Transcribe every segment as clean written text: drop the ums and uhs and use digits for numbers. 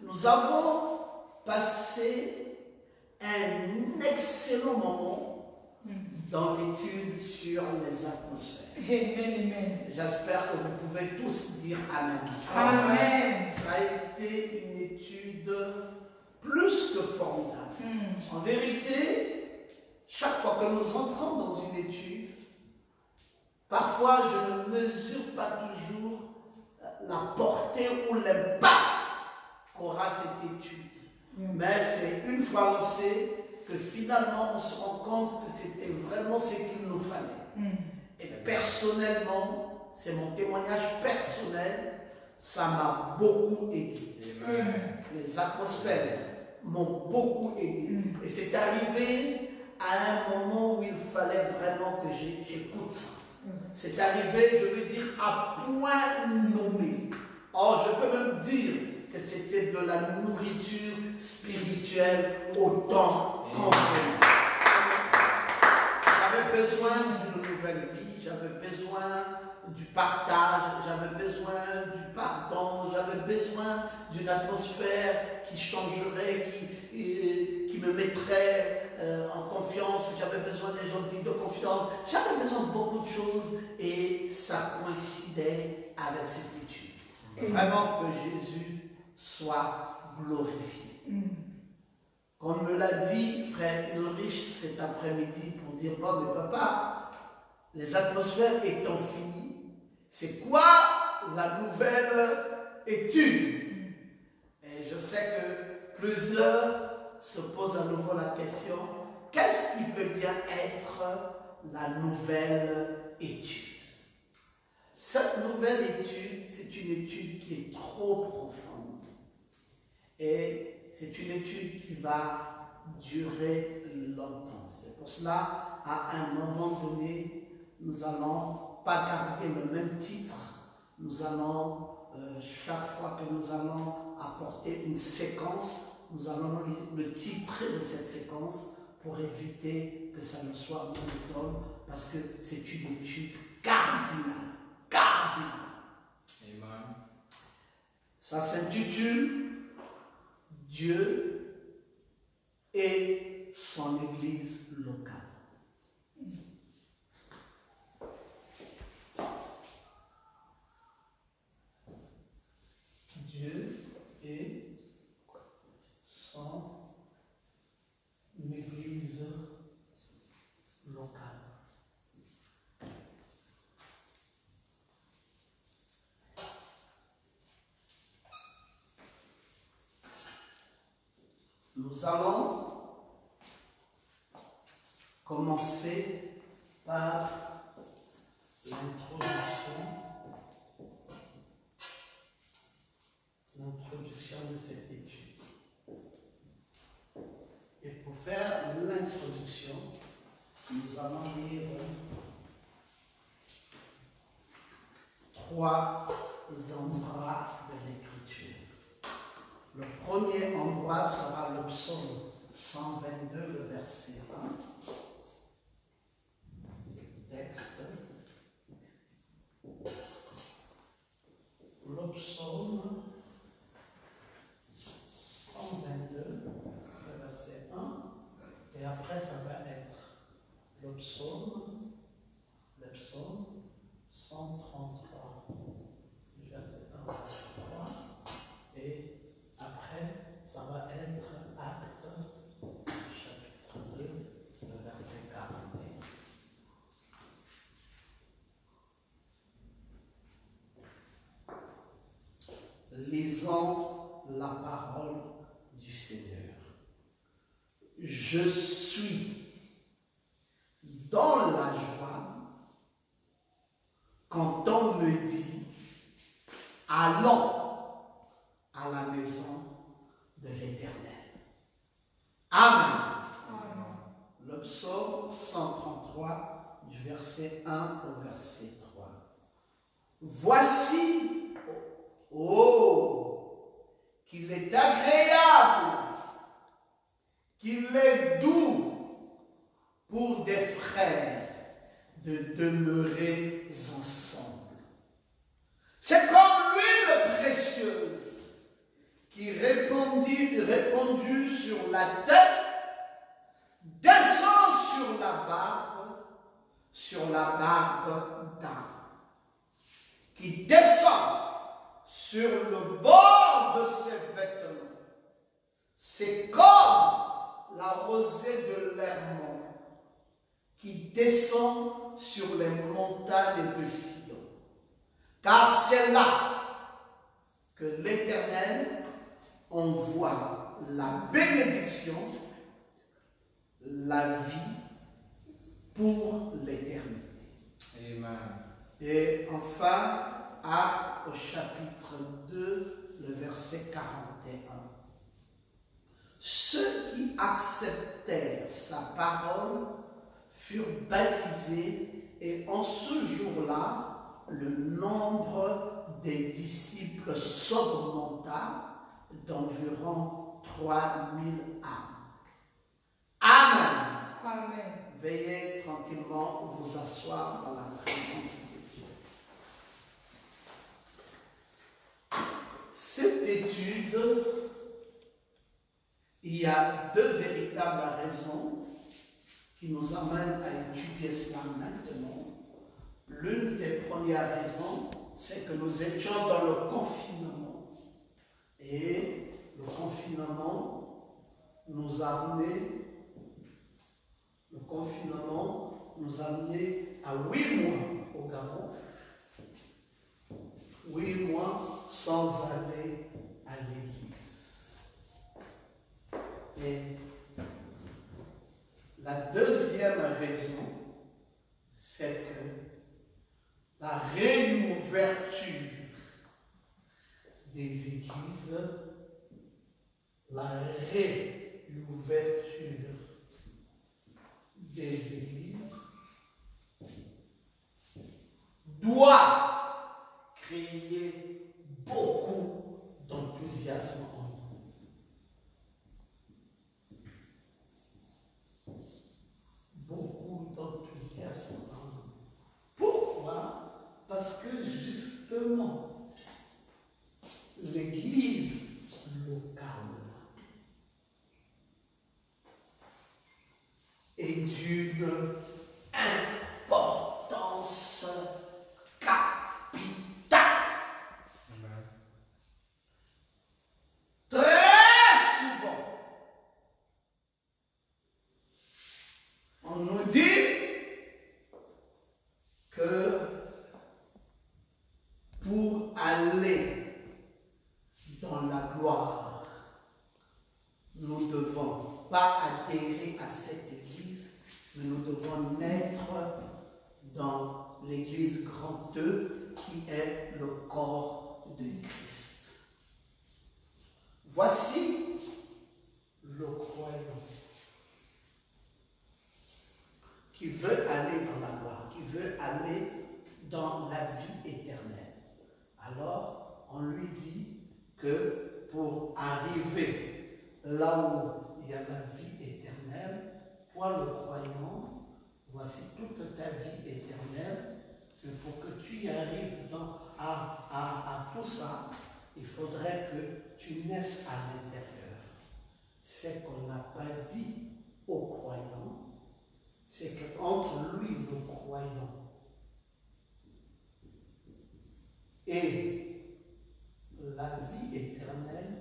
Nous avons passé un excellent moment dans l'étude sur les atmosphères. Amen. J'espère que vous pouvez tous dire Amen. Amen. Ça a été une étude plus que formidable. En vérité, chaque fois que nous entrons dans une étude, parfois je ne mesure pas toujours la portée ou l'impact qu'aura cette étude. Mais c'est une fois lancé que finalement on se rend compte que c'était vraiment ce qu'il nous fallait. Et bien, personnellement, c'est mon témoignage personnel, ça m'a beaucoup aidé. Les atmosphères m'ont beaucoup aidé. Et c'est arrivé à un moment où il fallait vraiment que j'écoute ça. C'est arrivé, je veux dire, à point nommé. Or, je peux même dire que c'était de la nourriture spirituelle autant qu'entraînée. J'avais besoin d'une nouvelle vie, j'avais besoin du partage, j'avais besoin du pardon, j'avais besoin d'une atmosphère qui changerait, qui me mettrait en confiance, j'avais besoin des gens dignes de confiance, j'avais besoin de beaucoup de choses et ça coïncidait avec cette étude. Vraiment que Jésus soit glorifié. Comme me l'a dit frère Ulrich cet après-midi pour dire, bon mais papa, les atmosphères étant finies, c'est quoi la nouvelle étude? Et je sais que plusieurs se posent à nouveau la question, qu'est-ce qui peut bien être la nouvelle étude? Cette nouvelle étude, c'est une étude qui est trop profonde. Et c'est une étude qui va durer longtemps. C'est pour cela, à un moment nous n'allons pas garder le même titre. Nous allons, chaque fois que nous allons apporter une séquence, nous allons le titrer de cette séquence pour éviter que ça ne soit monotone, parce que c'est une étude cardinale. Amen. Ça s'intitule Dieu et son Église locale. Dieu et son Église locale. Nous allons commencer par l'introduction de cette étude. Et pour faire l'introduction, nous allons lire 3 endroits de l'Écriture. Le premier endroit sera le psaume 122, le verset 1. Texte. Le psaume 122, le verset 1. Et après, ça va être le psaume 133, du verset 1 à 3. Et après, ça va être Actes, chapitre 2, le verset 41. Lisons la parole du Seigneur. Je suis dans la joie quand on me dit « Allons à la maison de l'Éternel ». Amen. Le psaume 133, du verset 1 au verset 3. Voici, qu'il est agréable, qu'il est doux pour des frères de demeurer ensemble. C'est comme l'huile précieuse qui répandue sur la tête, descend sur la barbe d'Aaron, qui descend sur le bord de ses vêtements. C'est comme la rosée de l'Hermon qui descend sur les montagnes de Sion. Car c'est là que l'Éternel envoie la bénédiction, la vie pour l'éternité. Amen. Et enfin, Actes au chapitre 2, le verset 41. Ceux qui acceptèrent sa parole furent baptisés, et en ce jour-là, le nombre des disciples s'augmenta d'environ 3000 âmes. Amen. Amen. Veuillez tranquillement vous asseoir dans la présence de Dieu. Cette étude, il y a 2 véritables raisons qui nous amènent à étudier cela maintenant. L'une des premières raisons, c'est que nous étions dans le confinement. Et le confinement nous a amené à 8 mois au Gabon. 8 mois sans aller à l'église. Et la deuxième raison, c'est que la réouverture des églises, doit créer beaucoup d'enthousiasme en nous. Beaucoup d'enthousiasme en nous. Pourquoi? Parce que justement, l'Église locale est d'une importance capitale. Amen. Très souvent, on nous dit que pour aller dans la gloire, nous ne devons pas adhérer à cette église, mais nous devons naître dans l'église grand E qui est le corps de Christ. Voici le croyant qui veut aller dans la gloire, qui veut aller dans la vie éternelle. Alors, on lui dit que pour arriver là où il y a la vie éternelle, toi le croyant, voici toute ta vie éternelle, que pour que tu y arrives à tout ça, il faudrait que tu naisses à l'intérieur. C'est qu'on n'a pas dit au croyant, c'est qu'entre lui, le croyant, et la vie éternelle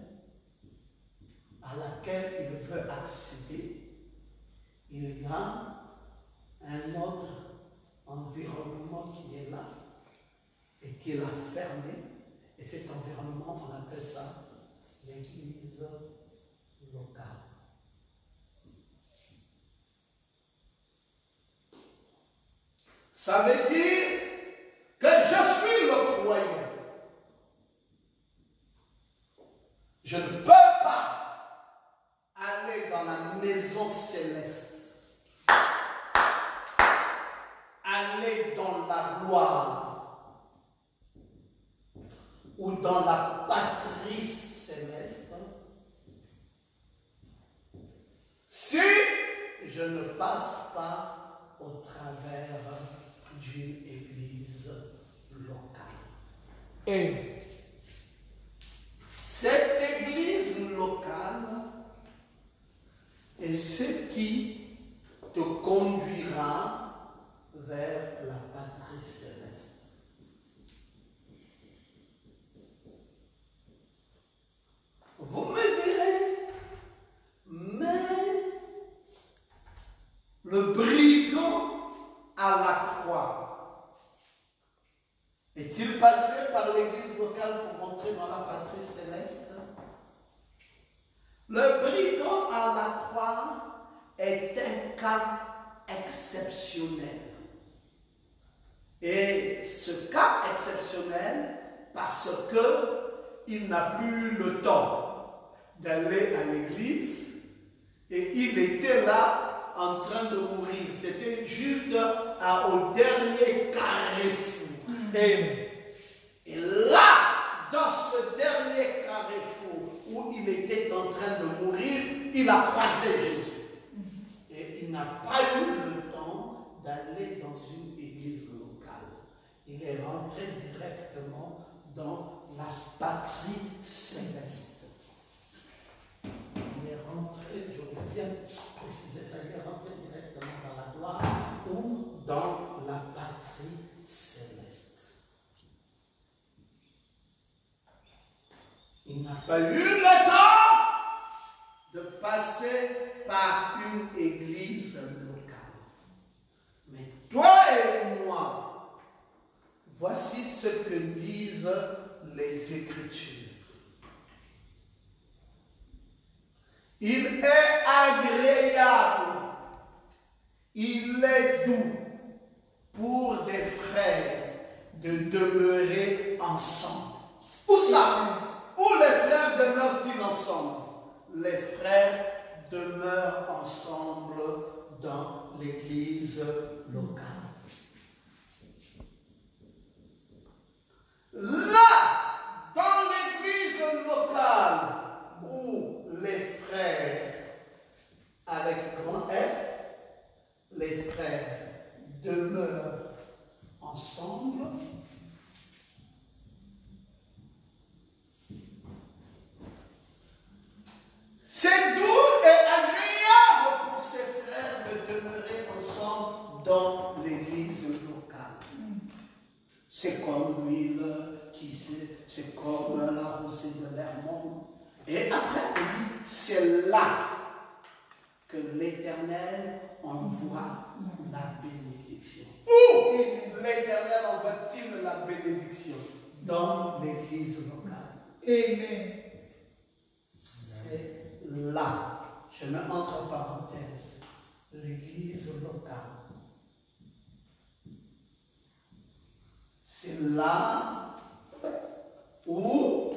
à laquelle il veut accéder, il y a un autre environnement qui est là et qu'il a fermé. Et cet environnement, on appelle ça l'église locale. Ça veut dire que je suis le croyant. Je ne peux pas aller dans la maison céleste, aller dans la gloire ou dans la patrie céleste si je ne passe pas au travers d'une église locale. Et cette église locale est ce qui te conduira vers la patrie céleste. Vous me direz, mais le brigand à la croix est-il passé par l'église locale pour entrer dans la patrie céleste? Le brigand à la croix est un cas exceptionnel. Et ce cas exceptionnel, parce qu'il n'a plus le temps d'aller à l'église, et il était là en train de mourir. C'était juste au dernier carrefour. Et là, dans ce dernier carrefour où il était en train de mourir, il a croisé Jésus. Et il n'a pas eu le temps d'aller dans une église locale. Il est rentré directement dans la patrie céleste. Il est rentré, je viens de préciser ça, il est rentré directement dans la gloire ou dans la patrie céleste. Il n'a pas eu le temps de passer par une église locale. Mais toi et moi, voici ce que disent les Écritures. Il est agréable, il est doux pour des frères de demeurer ensemble. Où ça? Où les frères demeurent-ils ensemble? Les frères demeurent ensemble dans l'église locale. demeurent ensemble. C'est doux et agréable pour ses frères de demeurer ensemble dans l'église locale. C'est comme l'huile c'est comme la rosée de l'Hermon. Et après, on dit, c'est là que l'Éternel envoie la bénédiction. Où l'Éternel envoie-t-il la bénédiction? Dans l'église locale. Amen. C'est là, je mets entre parenthèses, l'église locale. C'est là où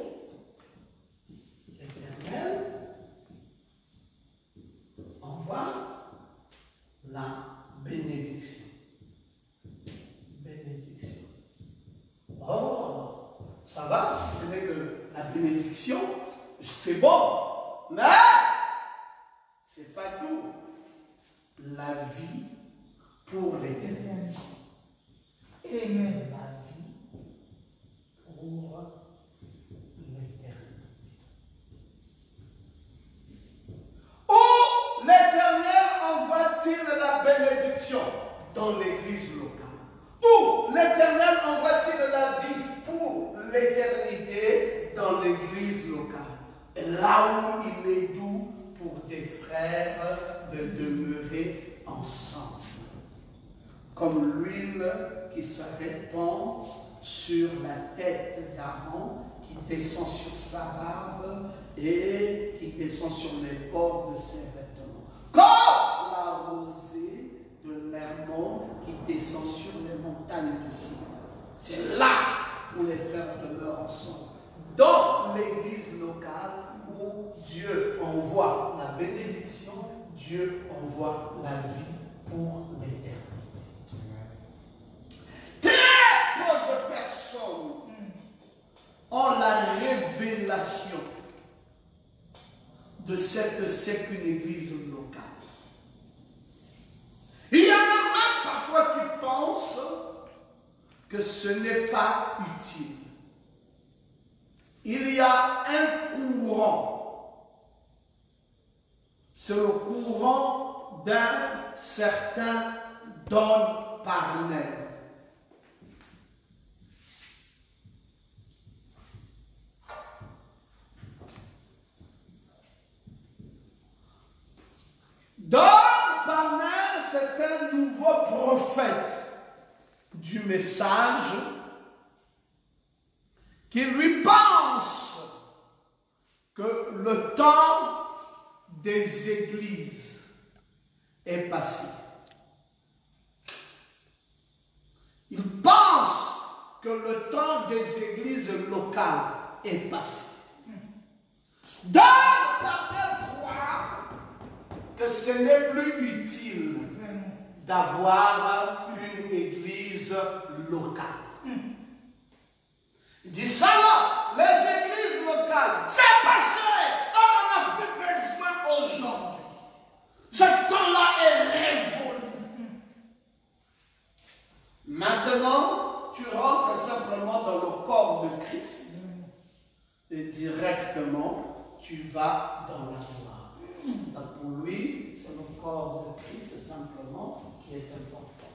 l'Éternel envoie la bénédiction. Bénédiction. Oh, ça va, si ce n'est que la bénédiction, c'est bon, mais c'est pas tout. La vie pour l'Éternel. Amen. La vie pour l'Éternel. Où l'Éternel envoie-t-il la bénédiction? Dans l'église locale. Où l'Éternel envoie-t-il la vie pour l'éternité? Dans l'église locale. Et là où il est doux pour tes frères de demeurer ensemble. Comme l'huile qui se répand sur la tête d'Aaron, qui descend sur sa barbe et qui descend sur les bords de ses vêtements. Comme la rosée de l'Hermon qui descend sur les montagnes du Sinaï. C'est là où les frères demeurent ensemble. Dans l'église locale où Dieu envoie la bénédiction, Dieu envoie la vie pour l'éternité. Très peu de personnes ont la révélation de ce que c'est qu'une église locale. Il y en a même parfois qui pensent que ce n'est pas utile. Il y a un courant. C'est le courant d'un certain Don Parnell. Don Parnell, c'est un nouveau prophète du message qui lui pense que le temps des églises est passé. Il pense que le temps des églises locales est passé. Don Parnell croit que ce n'est plus utile d'avoir une église locale. Il dit ça là, les églises locales, c'est passé, on n'en a plus besoin aujourd'hui. Ce temps-là est révolu. Maintenant, tu rentres simplement dans le corps de Christ et directement, tu vas dans la gloire. Donc pour lui, c'est le corps de Christ simplement qui est important.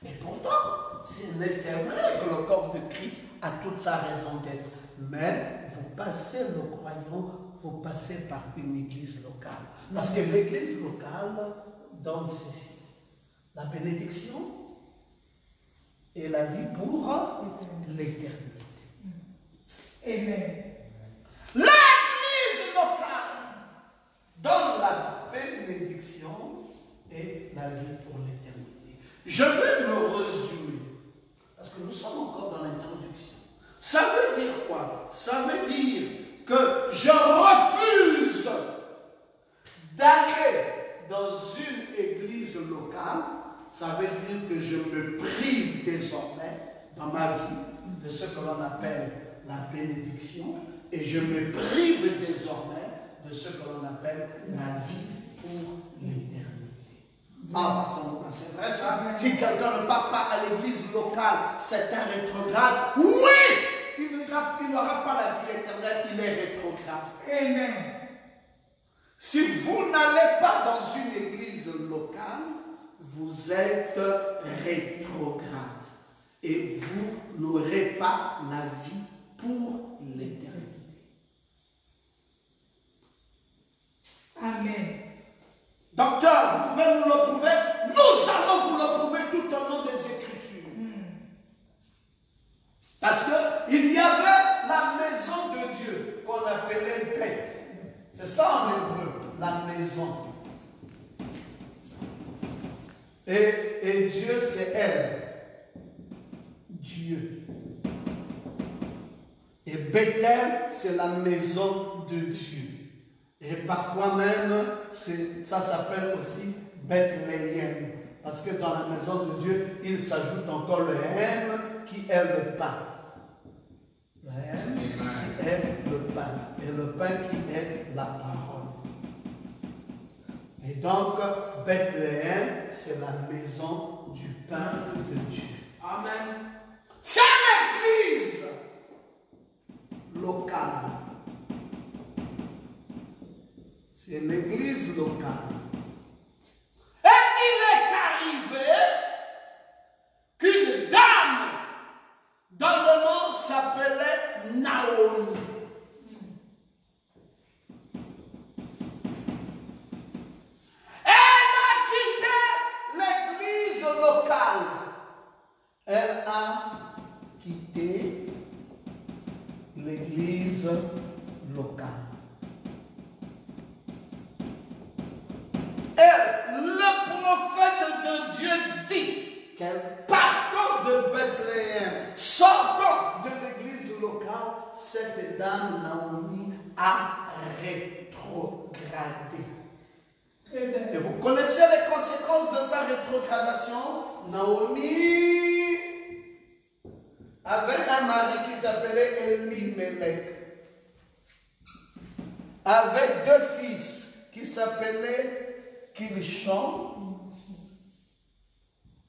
Et pourtant, c'est vrai que le corps de Christ a toute sa raison d'être. Mais vous passez le croyant, vous passez par une église locale. Parce que l'église locale donne ceci. La bénédiction et la vie pour l'éternité. Amen. L'église locale donne la bénédiction et la vie pour l'éternité. Je vais me résumer, parce que nous sommes encore dans l'introduction. Ça veut dire quoi? Ça veut dire que je refuse d'aller dans une église locale. Ça veut dire que je me prive désormais dans ma vie de ce que l'on appelle la bénédiction et je me prive désormais de ce que l'on appelle la vie pour l'éternité. Ah, c'est vrai ça. Si quelqu'un ne part pas à l'église locale, c'est un rétrograde. Oui, il n'aura pas la vie éternelle, il est rétrograde. Amen. Si vous n'allez pas dans une église locale, vous êtes rétrograde. Et vous n'aurez pas la vie pour l'éternité. Amen. Docteur, vous pouvez nous le prouver? Nous allons vous le prouver tout au long des Écritures. Parce qu'il y avait la maison de Dieu qu'on appelait Beth. C'est ça en hébreu, la maison. Et Dieu, c'est elle. Dieu. Et Bethel, c'est la maison de Dieu. Et parfois même, ça s'appelle aussi Bethléem. Parce que dans la maison de Dieu, il s'ajoute encore le M qui est le pain. Le M qui est le pain. Et le pain qui est la parole. Et donc, Bethléem, c'est la maison du pain de Dieu. Amen. C'est l'église locale. C'est l'église locale. Et il est arrivé qu'une dame dont le nom s'appelait Naomi. Elle a quitté l'église locale. Elle a quitté l'église locale. Et le prophète de Dieu dit qu'elle partant de Bethléem, sortant de l'église locale, cette dame Naomi a rétrogradé. Et vous connaissez les conséquences de sa rétrogradation? Naomi avait un mari qui s'appelait Elimelech, avec deux fils qui s'appelaient Kilshon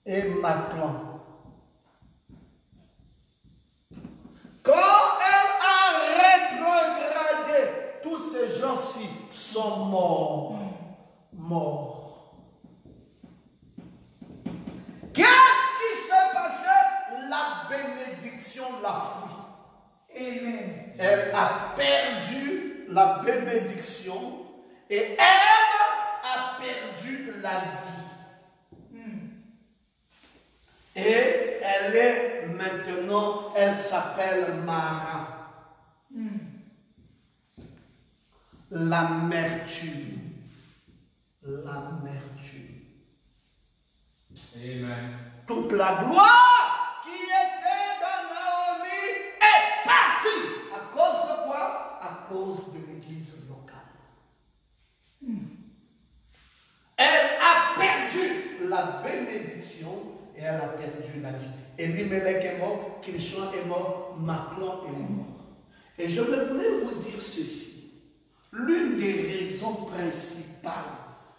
et Maclon. Quand elle a rétrogradé, tous ces gens-ci sont morts. Qu'est-ce qui s'est passé? La bénédiction l'a fui. Amen. Elle a perdu la bénédiction et elle a perdu la vie. Et elle est maintenant, elle s'appelle Mara. L'amertume. L'amertume. Amen. Toute la gloire qui était dans Naomi est partie. À cause de quoi? À cause de l'église locale. Elle a perdu la bénédiction et elle a perdu la vie. Elimelech est mort, Kilshon est mort, Maclon est mort. Et je voulais vous dire ceci. L'une des raisons principales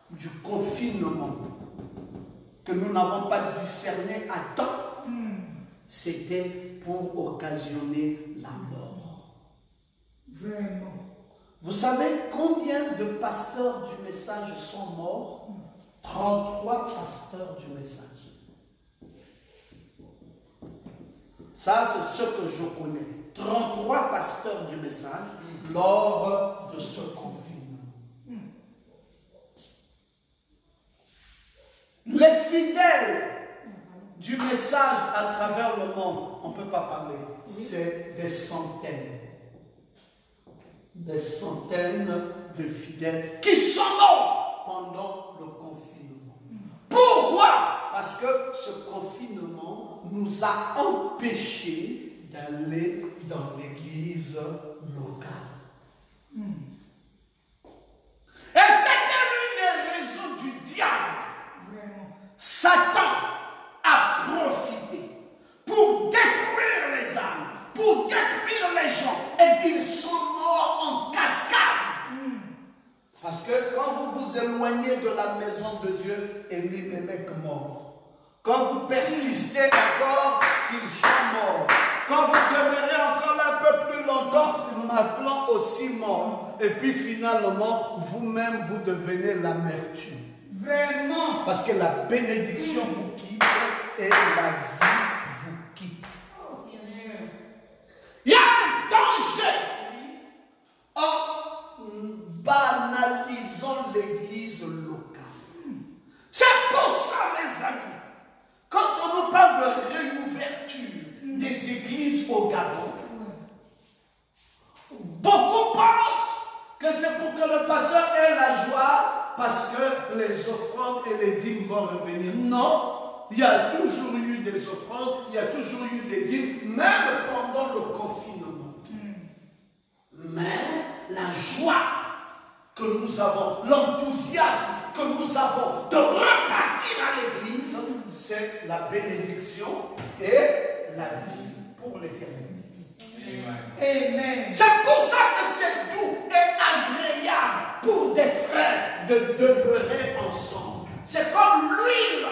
du confinement que nous n'avons pas discerné à temps, c'était pour occasionner la mort. Vraiment. Vous savez combien de pasteurs du message sont morts? 33 pasteurs du message. Ça, c'est ce que je connais. 33 pasteurs du message lors de ce confinement. Les fidèles du message à travers le monde, on ne peut pas parler, c'est des centaines. Des centaines de fidèles qui sont morts pendant le confinement. Pourquoi? Parce que ce confinement nous a empêchés d'aller dans l'église locale. Et c'était l'une des raisons du diable. Satan a profité pour détruire les âmes, pour détruire les gens, et ils sont morts en cascade. Parce que quand vous vous éloignez de la maison de Dieu, Elimelech mort. Quand vous persistez encore, qu'il soit mort. Quand vous demeurez encore un peu plus longtemps, m'appelant aussi mort. Et puis finalement, vous-même, vous devenez l'amertume. Vraiment. Parce que la bénédiction vous quitte et la vie vous quitte. Oh Seigneur. Il y a un danger en banalisant l'église locale. C'est pour ça, mes amis, quand on nous parle de réouverture des églises au Gabon, beaucoup pensent que c'est pour que le pasteur ait la joie parce que les offrandes et les dîmes vont revenir. Non, il y a toujours eu des offrandes, il y a toujours eu des dîmes, même pendant le confinement. Mais la joie que nous avons, l'enthousiasme que nous avons de repartir à l'église, c'est la bénédiction et la vie pour l'éternité. Amen. C'est pour ça que c'est doux et agréable pour des frères de demeurer ensemble. C'est comme l'huile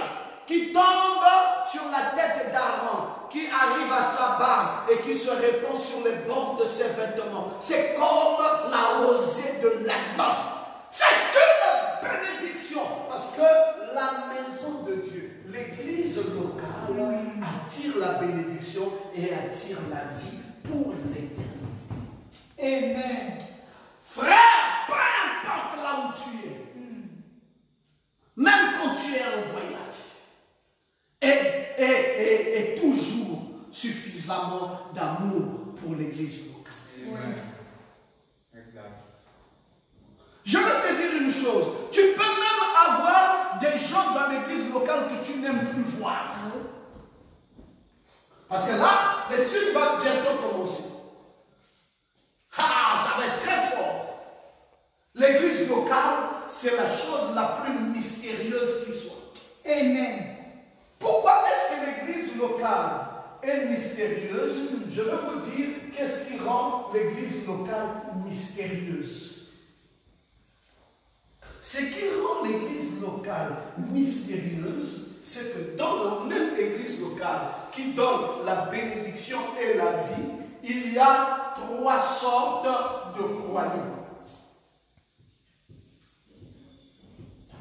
qui tombe sur la tête d'Aaron, qui arrive à sa barbe et qui se répand sur les bords de ses vêtements. C'est comme la rosée de l'Agnon. C'est une bénédiction parce que la maison de Dieu, l'église locale, attire la bénédiction et attire la vie pour l'éternité. Amen. Frère, peu importe là où tu es, même quand tu es en voyage, et toujours suffisamment d'amour pour l'église locale. Amen. Exact. Je veux te dire une chose, tu peux même avoir des gens dans l'église locale que tu n'aimes plus voir. Parce que là, l'étude va bientôt commencer. Ah, ça va être très fort. L'église locale, c'est la chose la plus mystérieuse qui soit. Amen. Pourquoi est-ce que l'église locale est mystérieuse? Je vais vous dire qu'est-ce qui rend l'église locale mystérieuse. Ce qui rend l'église locale mystérieuse, c'est que dans la même église locale qui donne la bénédiction et la vie, il y a 3 sortes de croyants.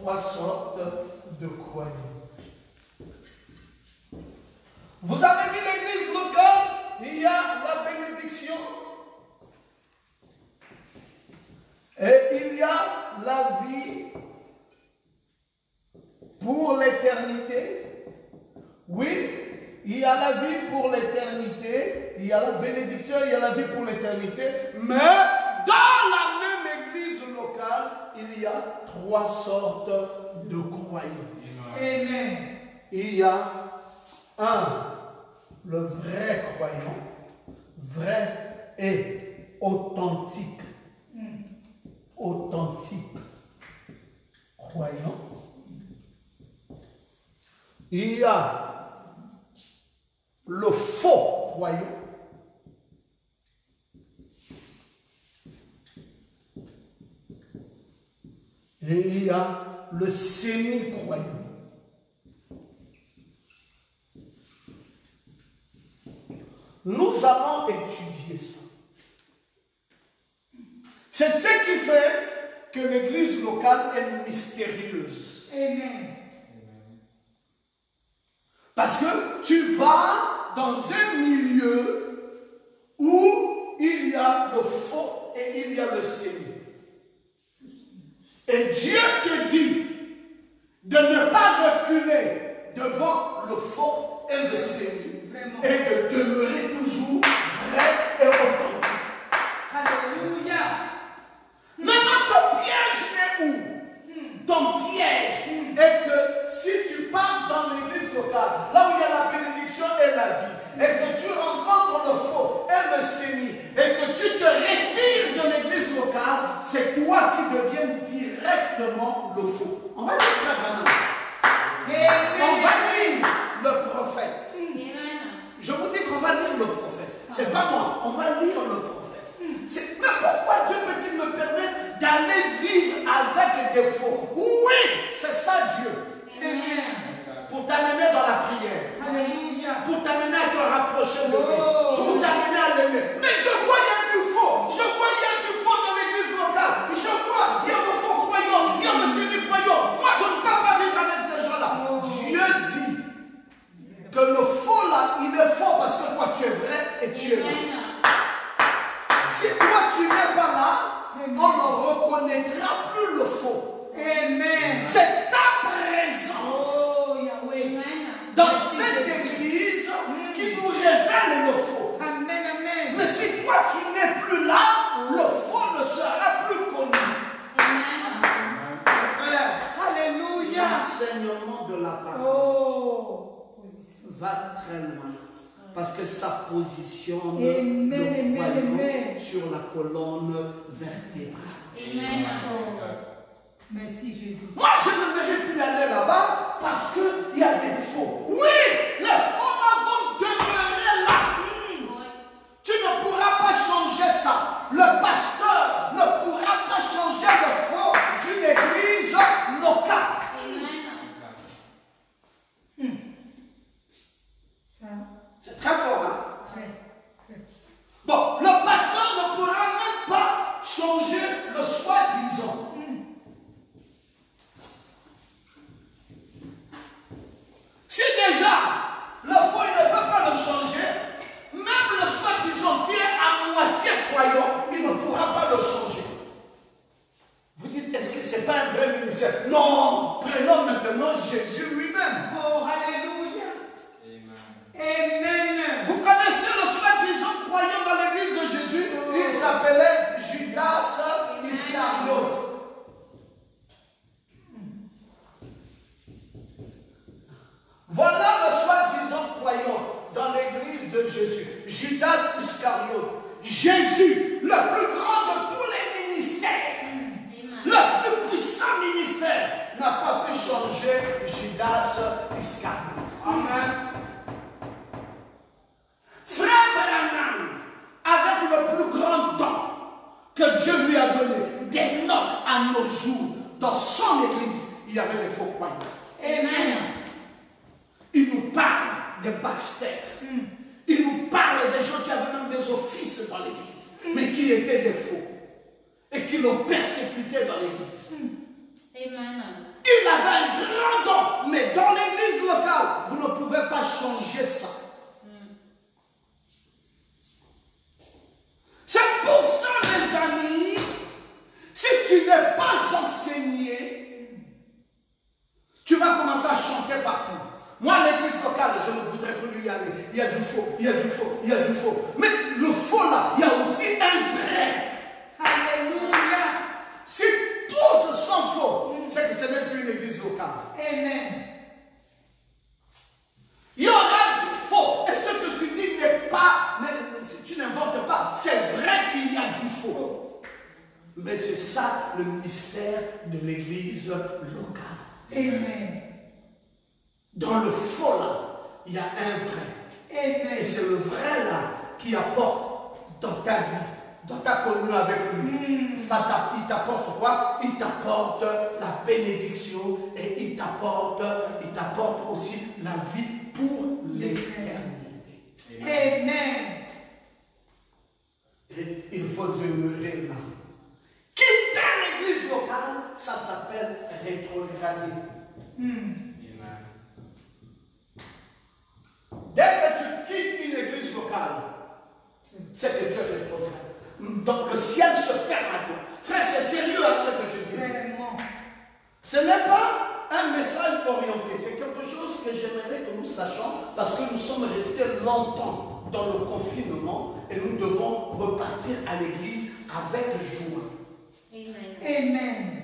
3 sortes de croyants. Vous avez dit l'église locale, il y a la bénédiction et il y a la vie pour l'éternité. Oui, il y a la vie pour l'éternité, il y a la bénédiction, il y a la vie pour l'éternité, mais dans la même église locale, il y a 3 sortes de croyants. Amen. Il y a le vrai croyant, vrai et authentique. Authentique croyant. Il y a le faux croyant. Et il y a le semi-croyant. Nous allons étudier ça. C'est ce qui fait que l'église locale est mystérieuse. Amen. Parce que tu vas dans un milieu où il y a le faux et il y a le sémi. Et Dieu te dit de ne pas reculer devant le faux et le sémi. Vraiment. Et de demeurer toujours vrai et authentique. Alléluia. Maintenant, ton piège est où? Ton piège est que si tu pars dans l'église locale, là où il y a la bénédiction et la vie, et que tu rencontres le faux et le sémi, et que tu te retires de l'église locale, c'est toi qui deviens directement le faux. On va lire frère Branham. On va lire le prophète. Je vous dis qu'on va lire le prophète. C'est pas moi, on va lire le prophète. Mais pourquoi Dieu peut-il me permettre d'aller vivre avec des faux? Oui, c'est ça Dieu. Amen. t'amener dans la prière, Alléluia. pour t'amener à te rapprocher de lui, Oh. pour t'amener à l'aimer. Mais je vois, il y a du faux. Je vois, il y a du faux dans l'église locale. Je vois, il y a de faux croyants, il y a de semi-croyants. Moi, je ne peux pas vivre avec ces gens-là. Oh. Dieu dit que le faux là, il est faux parce que toi, tu es vrai et tu es vrai. Si toi, tu n'es pas là, on ne reconnaîtra plus le faux. Amen. C'est ta présence Oh, Yahweh. dans cette église qui nous révèle le faux. Amen, amen. Mais si toi tu n'es plus là, le faux ne sera plus connu. Frère, Alléluia. l'enseignement de la parole Oh. va très loin. Parce que ça positionne Amen, le amen, croyant amen. sur la colonne vertébrale. Oh. Merci Jésus. Moi, je ne mérite plus aller là-bas parce qu'il y a des faux. Oui, les faux vont demeurer là. Tu ne pourras pas changer ça. Le pasteur ne pourra pas changer le faux d'une église locale. Ça, C'est très fort, hein? très. Bon, le pasteur ne pourra même pas changer le soi-disant. Si déjà le faux il ne peut pas le changer, même le soi-disant qui est à moitié croyant, il ne pourra pas le changer. Vous dites, est-ce que ce n'est pas un vrai ministère? Non, prenons maintenant Jésus lui-même. Oh, alléluia. Amen. Vous connaissez le soi-disant croyant dans l'église de Jésus? Il s'appelait Judas Iscariote. Voilà le soi-disant croyant dans l'église de Jésus. Judas Iscariote. Jésus, le plus grand de tous les ministères, le plus puissant ministère, n'a pas pu changer Judas Iscariote. Amen. Frère Branham, avec le plus grand don que Dieu lui a donné, des notes à nos jours, dans son église, il y avait des faux croyants. Amen. Il nous parle des Baxter. Il nous parle des gens qui avaient même des offices dans l'église, mais qui étaient des faux. Et qui l'ont persécuté dans l'église. Amen. Il avait un grand don, mais dans l'église locale, vous ne pouvez pas changer ça. C'est pour ça, mes amis, si tu n'es pas enseigné, tu vas commencer à chanter partout. Moi, l'église locale, je ne voudrais plus y aller. Il y a du faux, il y a du faux, il y a du faux. Mais le faux là, il y a aussi un vrai. Alléluia. Si tous sont faux, c'est que ce n'est plus une église locale. Amen. Il y aura du faux. Et ce que tu dis n'est pas, tu n'inventes pas. C'est vrai qu'il y a du faux. Mais c'est ça le mystère de l'église locale. Amen. Dans le faux là, il y a un vrai. Amen. Et c'est le vrai là qui apporte dans ta vie, dans ta communion avec lui. Il t'apporte quoi? Il t'apporte la bénédiction et il t'apporte aussi la vie pour l'éternité. Amen. Et il faut demeurer là. Quitter l'église locale, ça s'appelle rétrograder. Dès que tu quittes une église locale, c'est que tu es rétrograde. Donc le ciel se ferme à toi. Frère, c'est sérieux hein, ce que je dis. Vraiment. Ce n'est pas un message orienté, c'est quelque chose que j'aimerais que nous sachions parce que nous sommes restés longtemps dans le confinement et nous devons repartir à l'église avec joie. Amen.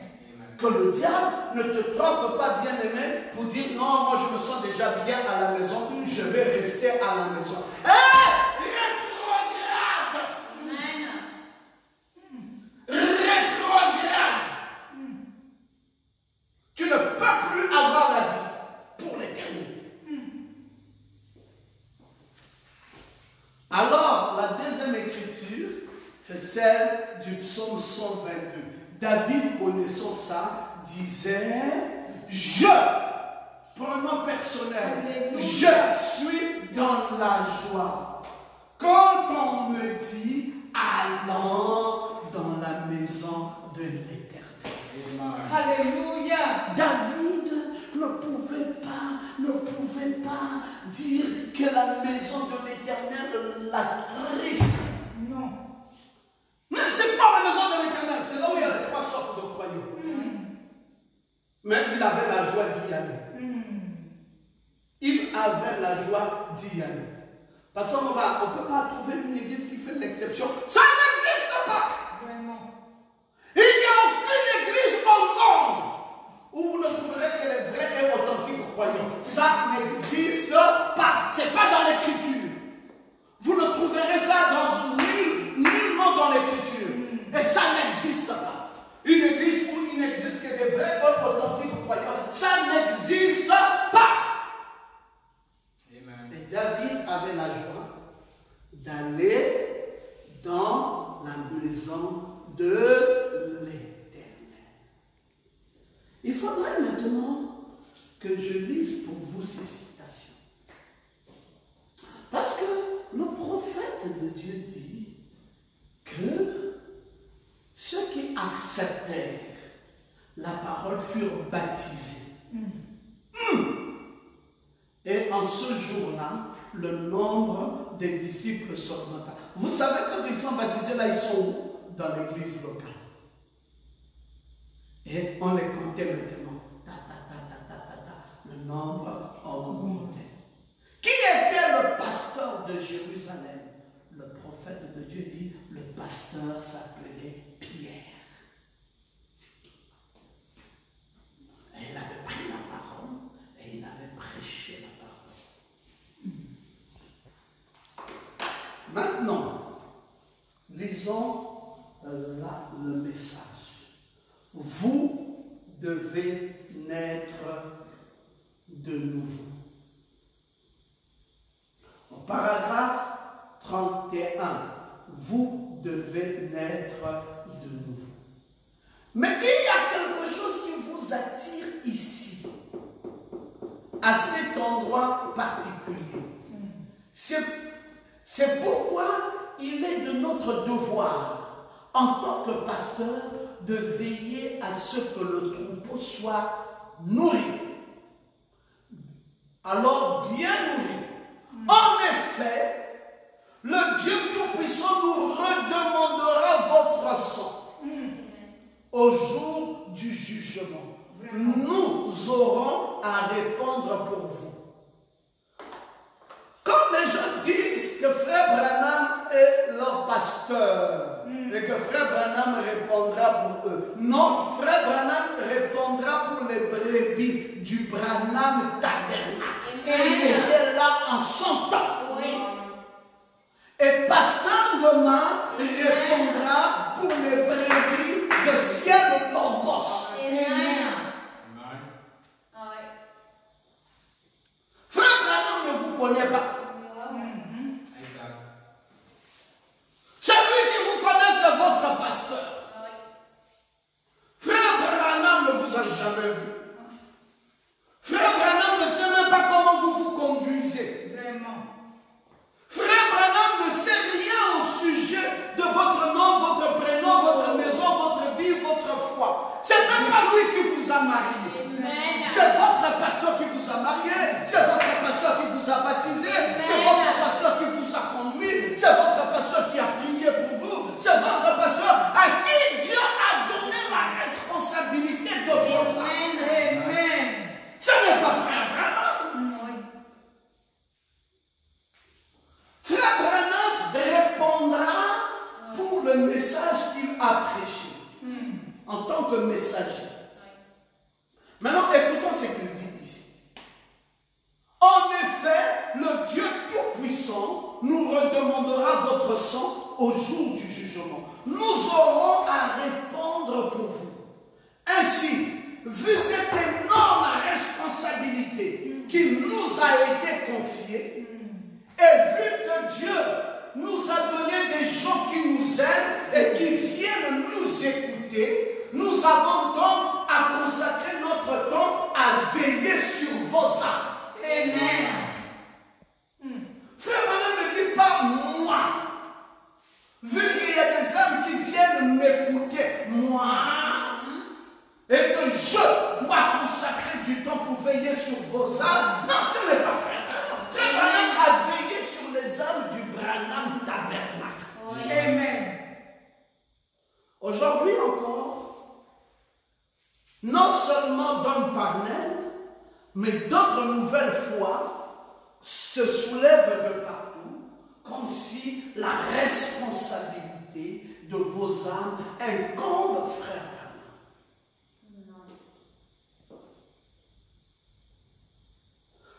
Que le diable ne te trompe pas, bien-aimé, pour dire non, moi je me sens déjà bien à la maison, je vais rester à la maison. Rétrograde! Rétrograde! Tu ne peux plus avoir la vie pour l'éternité. Alors, la deuxième écriture, c'est celle du psaume 122. David, connaissant ça, disait « Je Prenons personnel. Alléluia. Je suis dans la joie. Quand on me dit, allons dans la maison de l'Éternel. Alléluia. David ne pouvait pas dire que la maison de l'Éternel l'attriste. Non. Mais c'est pas la maison de l'Éternel, c'est là où il y a les 3 sortes de croyants. Mais il avait la joie d'y aller. Il avait la joie d'y aller. Parce qu'on ne peut pas trouver une église qui fait l'exception. Ça n'existe pas. Vraiment. Il n'y a aucune église au monde où vous ne trouverez que les vrais et authentiques croyants. Ça n'existe pas. Ce n'est pas dans l'Écriture. Vous ne trouverez ça nullement dans l'Écriture. Et ça n'existe pas. Une église où il n'existe que des vrais et authentiques croyants. Ça n'existe pas. Amen. Et David avait la joie d'aller dans la maison de l'Éternel. Il faudrait maintenant que je lise pour vous ces citations. Parce que le prophète de Dieu dit que ceux qui acceptèrent la parole furent baptisés. Et en ce jour-là, le nombre des disciples s'augmenta. Vous savez, quand ils sont baptisés, là, ils sont où? Dans l'église locale. Et on les comptait maintenant. Le nombre augmentait. Qui était le pasteur de Jérusalem? Le prophète de Dieu dit, le pasteur s'appelait Pierre. Et il avait pris la parole et il avait prêché la parole. Maintenant, lisons là le message. Vous devez naître de nouveau. Au paragraphe 31, vous devez naître de nouveau. Mais il y a quelque chose qui vous attire ici, à cet endroit particulier. C'est pourquoi il est de notre devoir, en tant que pasteur, de veiller à ce que le troupeau soit nourri. Alors, bien nourri. En effet, le Dieu Tout-Puissant nous redemandera votre sang au jour du jugement. Nous aurons à répondre pour vous. Quand les gens disent que Frère Branham est leur pasteur et que Frère Branham répondra pour eux, non, Frère Branham répondra pour les brebis du Branham Tabernacle. Il était là en son temps. Et pasteur demain répondra pour les brebis de ciel et Logos. Frère Branham ne vous connaît pas. Celui qui vous connaît, c'est votre pasteur. Frère Branham ne vous a jamais vu. Frère Branham ne sait même pas comment vous vous conduisez. Frère Branham ne sait rien au sujet de votre nom, votre prénom, votre maison, votre vie, votre foi. C'est même pas lui qui vous a marié. C'est votre pasteur qui vous a marié. C'est votre pasteur qui vous a baptisé. C'est votre pasteur qui vous a conduit. C'est votre pasteur qui a prié pour vous. C'est votre pasteur à qui Dieu a donné la responsabilité de vos âmes. Ce n'est pas Frère Branham. Frère Branham répondra pour le message qu'il a prêché en tant que messager. Maintenant, écoutons ce qu'il dit ici. En effet, le Dieu Tout-Puissant nous redemandera votre sang au jour du jugement. Nous aurons à répondre pour vous. Ainsi, vu cette énorme responsabilité qui nous a été confiée, et vu que Dieu nous a donné des gens qui nous aiment et qui viennent nous écouter, nous avons donc à consacrer notre temps à à veiller sur vos âmes. Amen. Frère Branham ne dit pas moi. Vu qu'il y a des âmes qui viennent m'écouter, moi, et que je dois consacrer du temps pour veiller sur vos âmes. Non, ce n'est pas frère Branham. Frère Branham a veillé sur les âmes du Branham Tabernacle. Amen. Aujourd'hui encore, non seulement d'hommes par naine, mais d'autres nouvelles foi se soulèvent de partout, comme si la responsabilité de vos âmes incombe, frère Branham.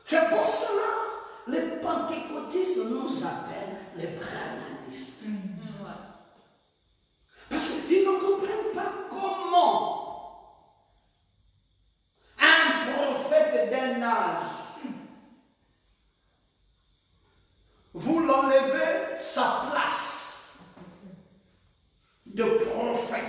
C'est pour cela que les pentecôtistes nous appellent les branhamistes. Parce qu'ils ne comprennent pas comment un prophète d'un âge, vous l'enlevez sa place de prophète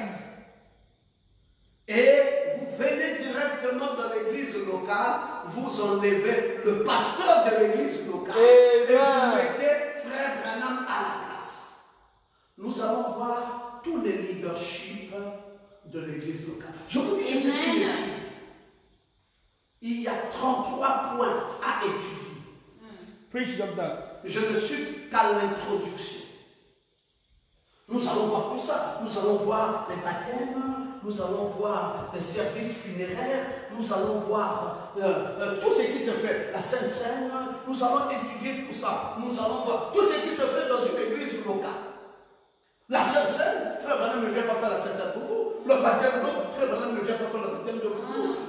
et vous venez directement dans l'église locale, vous enlevez le pasteur de l'église locale et vous mettez frère Branham à la place. Nous allons voir tous les leaderships de l'église locale. Je vous dis que c'est une étude. Il y a 33 points à étudier. Preach, doctor. Je ne suis qu'à l'introduction. Nous allons voir tout ça. Nous allons voir les baptêmes, nous allons voir les services funéraires, nous allons voir tout ce qui se fait, la Sainte Seine, nous allons étudier tout ça. Nous allons voir tout ce qui se fait dans une église locale. La Sainte Seine, frère Branham ne vient pas faire la Sainte Seine pour vous. Le baptême, frère Branham ne vient pas faire le baptême de vous.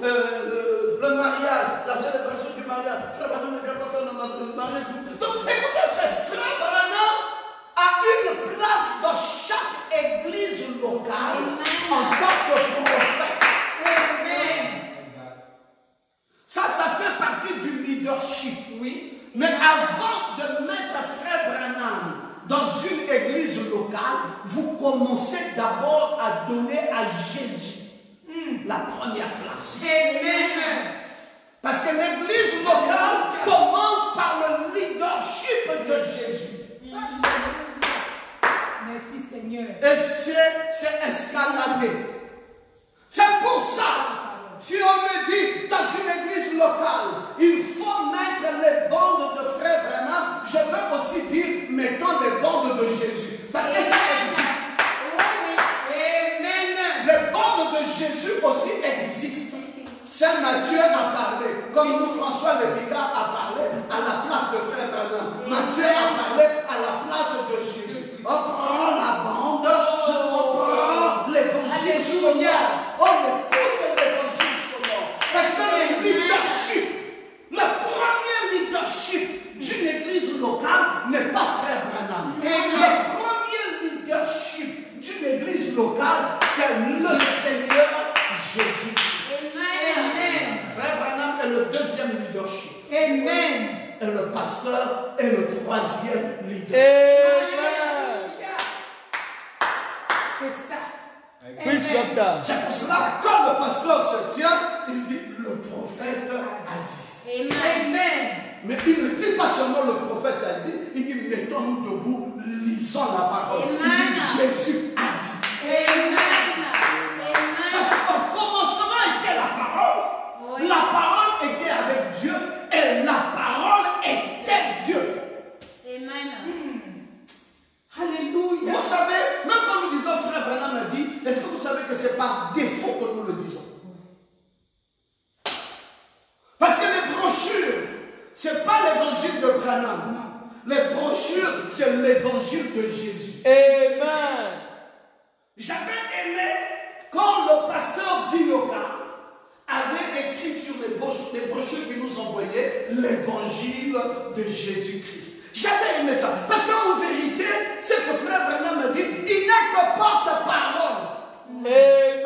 Le mariage, la célébration du mariage, frère Branham ne vient pas faire le mariage. Donc, écoutez, frère Branham a une place dans chaque église locale en tant que prophète. Ça fait partie du leadership. Oui. Mais avant de mettre frère Branham dans une église locale, vous commencez d'abord à donner à Jésus la première place. Amen. Parce que l'église locale commence par le leadership de Jésus. Merci Seigneur. Et c'est escaladé. C'est pour ça, si on me dit dans une église locale, il faut mettre les bandes de frère Branham, je veux aussi dire, mettons les bandes de Jésus. Parce que ça existe. Amen. Les bandes de Jésus aussi existent. Saint Matthieu a parlé, comme nous François Lépicard a parlé à la place de frère Branham. Matthieu a parlé à la place de Jésus. On prend la bande, on prend l'évangile sonore, on écoute l'évangile sonore. Parce que le premier leadership d'une église locale n'est pas frère Branham. Le premier leadership d'une église locale, c'est le Seigneur Jésus. Amen. Frère Branham est le deuxième leadership. Amen. Et le pasteur est le troisième leadership. C'est ça. Preach, Amen. doctor. C'est pour cela, quand le pasteur se tient, il dit le prophète a dit. Amen. Mais il ne dit pas seulement le prophète a dit, il dit mettons-nous debout, lisons la parole. Il dit Jésus a dit. Parce qu'au commencement était la parole. La parole était avec Dieu et la parole était Dieu. Alléluia. Vous savez, même quand nous disons frère Branham a dit, est-ce que vous savez que c'est par défaut que nous le disons? Parce que les brochures, ce n'est pas l'évangile de Branham. Les brochures, c'est l'évangile de Jésus. Amen. J'avais aimé quand le pasteur Dioka avait écrit sur les brochures qu'il nous envoyait l'évangile de Jésus-Christ. J'avais aimé ça. Parce qu'en vérité, c'est que frère Branham m'a dit, il n'est que porte-parole. Amen.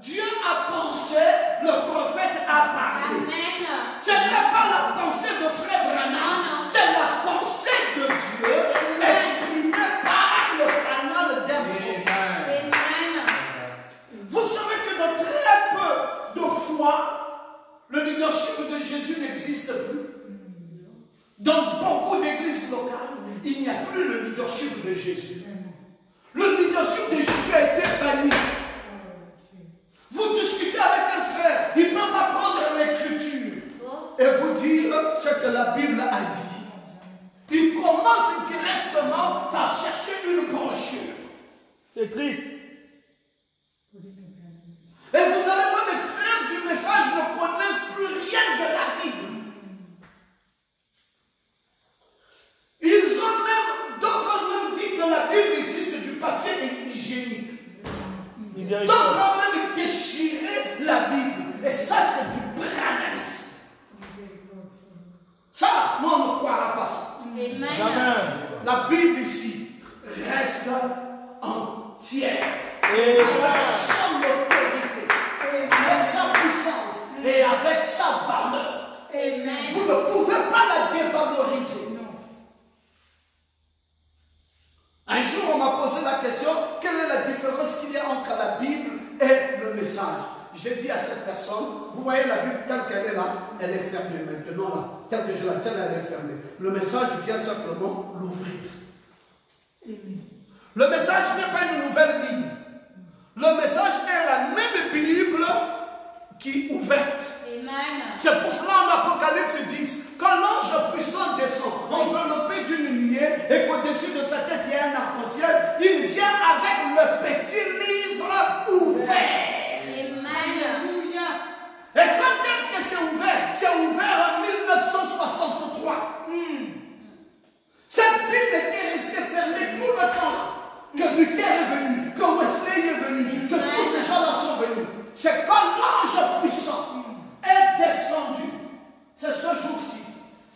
Dieu a pensé, le prophète a parlé. Ce n'est pas la pensée de frère Branham, c'est la pensée de Dieu exprimée par le canal d'un prophète. Vous savez que de très peu de fois, l'église locale, il n'y a plus le leadership de Jésus. Le leadership de Jésus a été banni. Vous discutez avec un frère, il ne peut pas prendre l'écriture et vous dire ce que la Bible a dit. Il commence directement par chercher une brochure. C'est triste. Et vous allez voir, les frères du message ne connaissent plus rien de la Bible. Ils ont même, d'autres ont même dit que la Bible ici c'est du papier hygiénique. D'autres ont même déchiré la Bible. Et ça c'est du brahmanisme. Ça, moi on ne croira pas ça. Jamais. La Bible ici reste entière. Amen. Avec son autorité, avec sa puissance et avec sa valeur. Vous ne pouvez pas la dévaloriser. Un jour, on m'a posé la question, quelle est la différence qu'il y a entre la Bible et le message? J'ai dit à cette personne, vous voyez la Bible telle qu'elle est là, elle est fermée maintenant là, telle que je la tiens, elle est fermée. Le message vient simplement l'ouvrir. Le message n'est pas une nouvelle Bible. Le message est la même Bible qui est ouverte. C'est pour cela en Apocalypse 10, quand l'ange puissant descend, enveloppé d'une nuée, et qu'au-dessus de sa tête il y a un arc-en-ciel, il vient avec le petit livre ouvert. Et quand est-ce que c'est ouvert? C'est ouvert en 1963. Cette Bible était restée fermée tout le temps. Que Luther est venu, que Wesley est venu, que tous ces gens-là sont venus. C'est quand l'ange puissant est descendu, c'est ce jour-ci,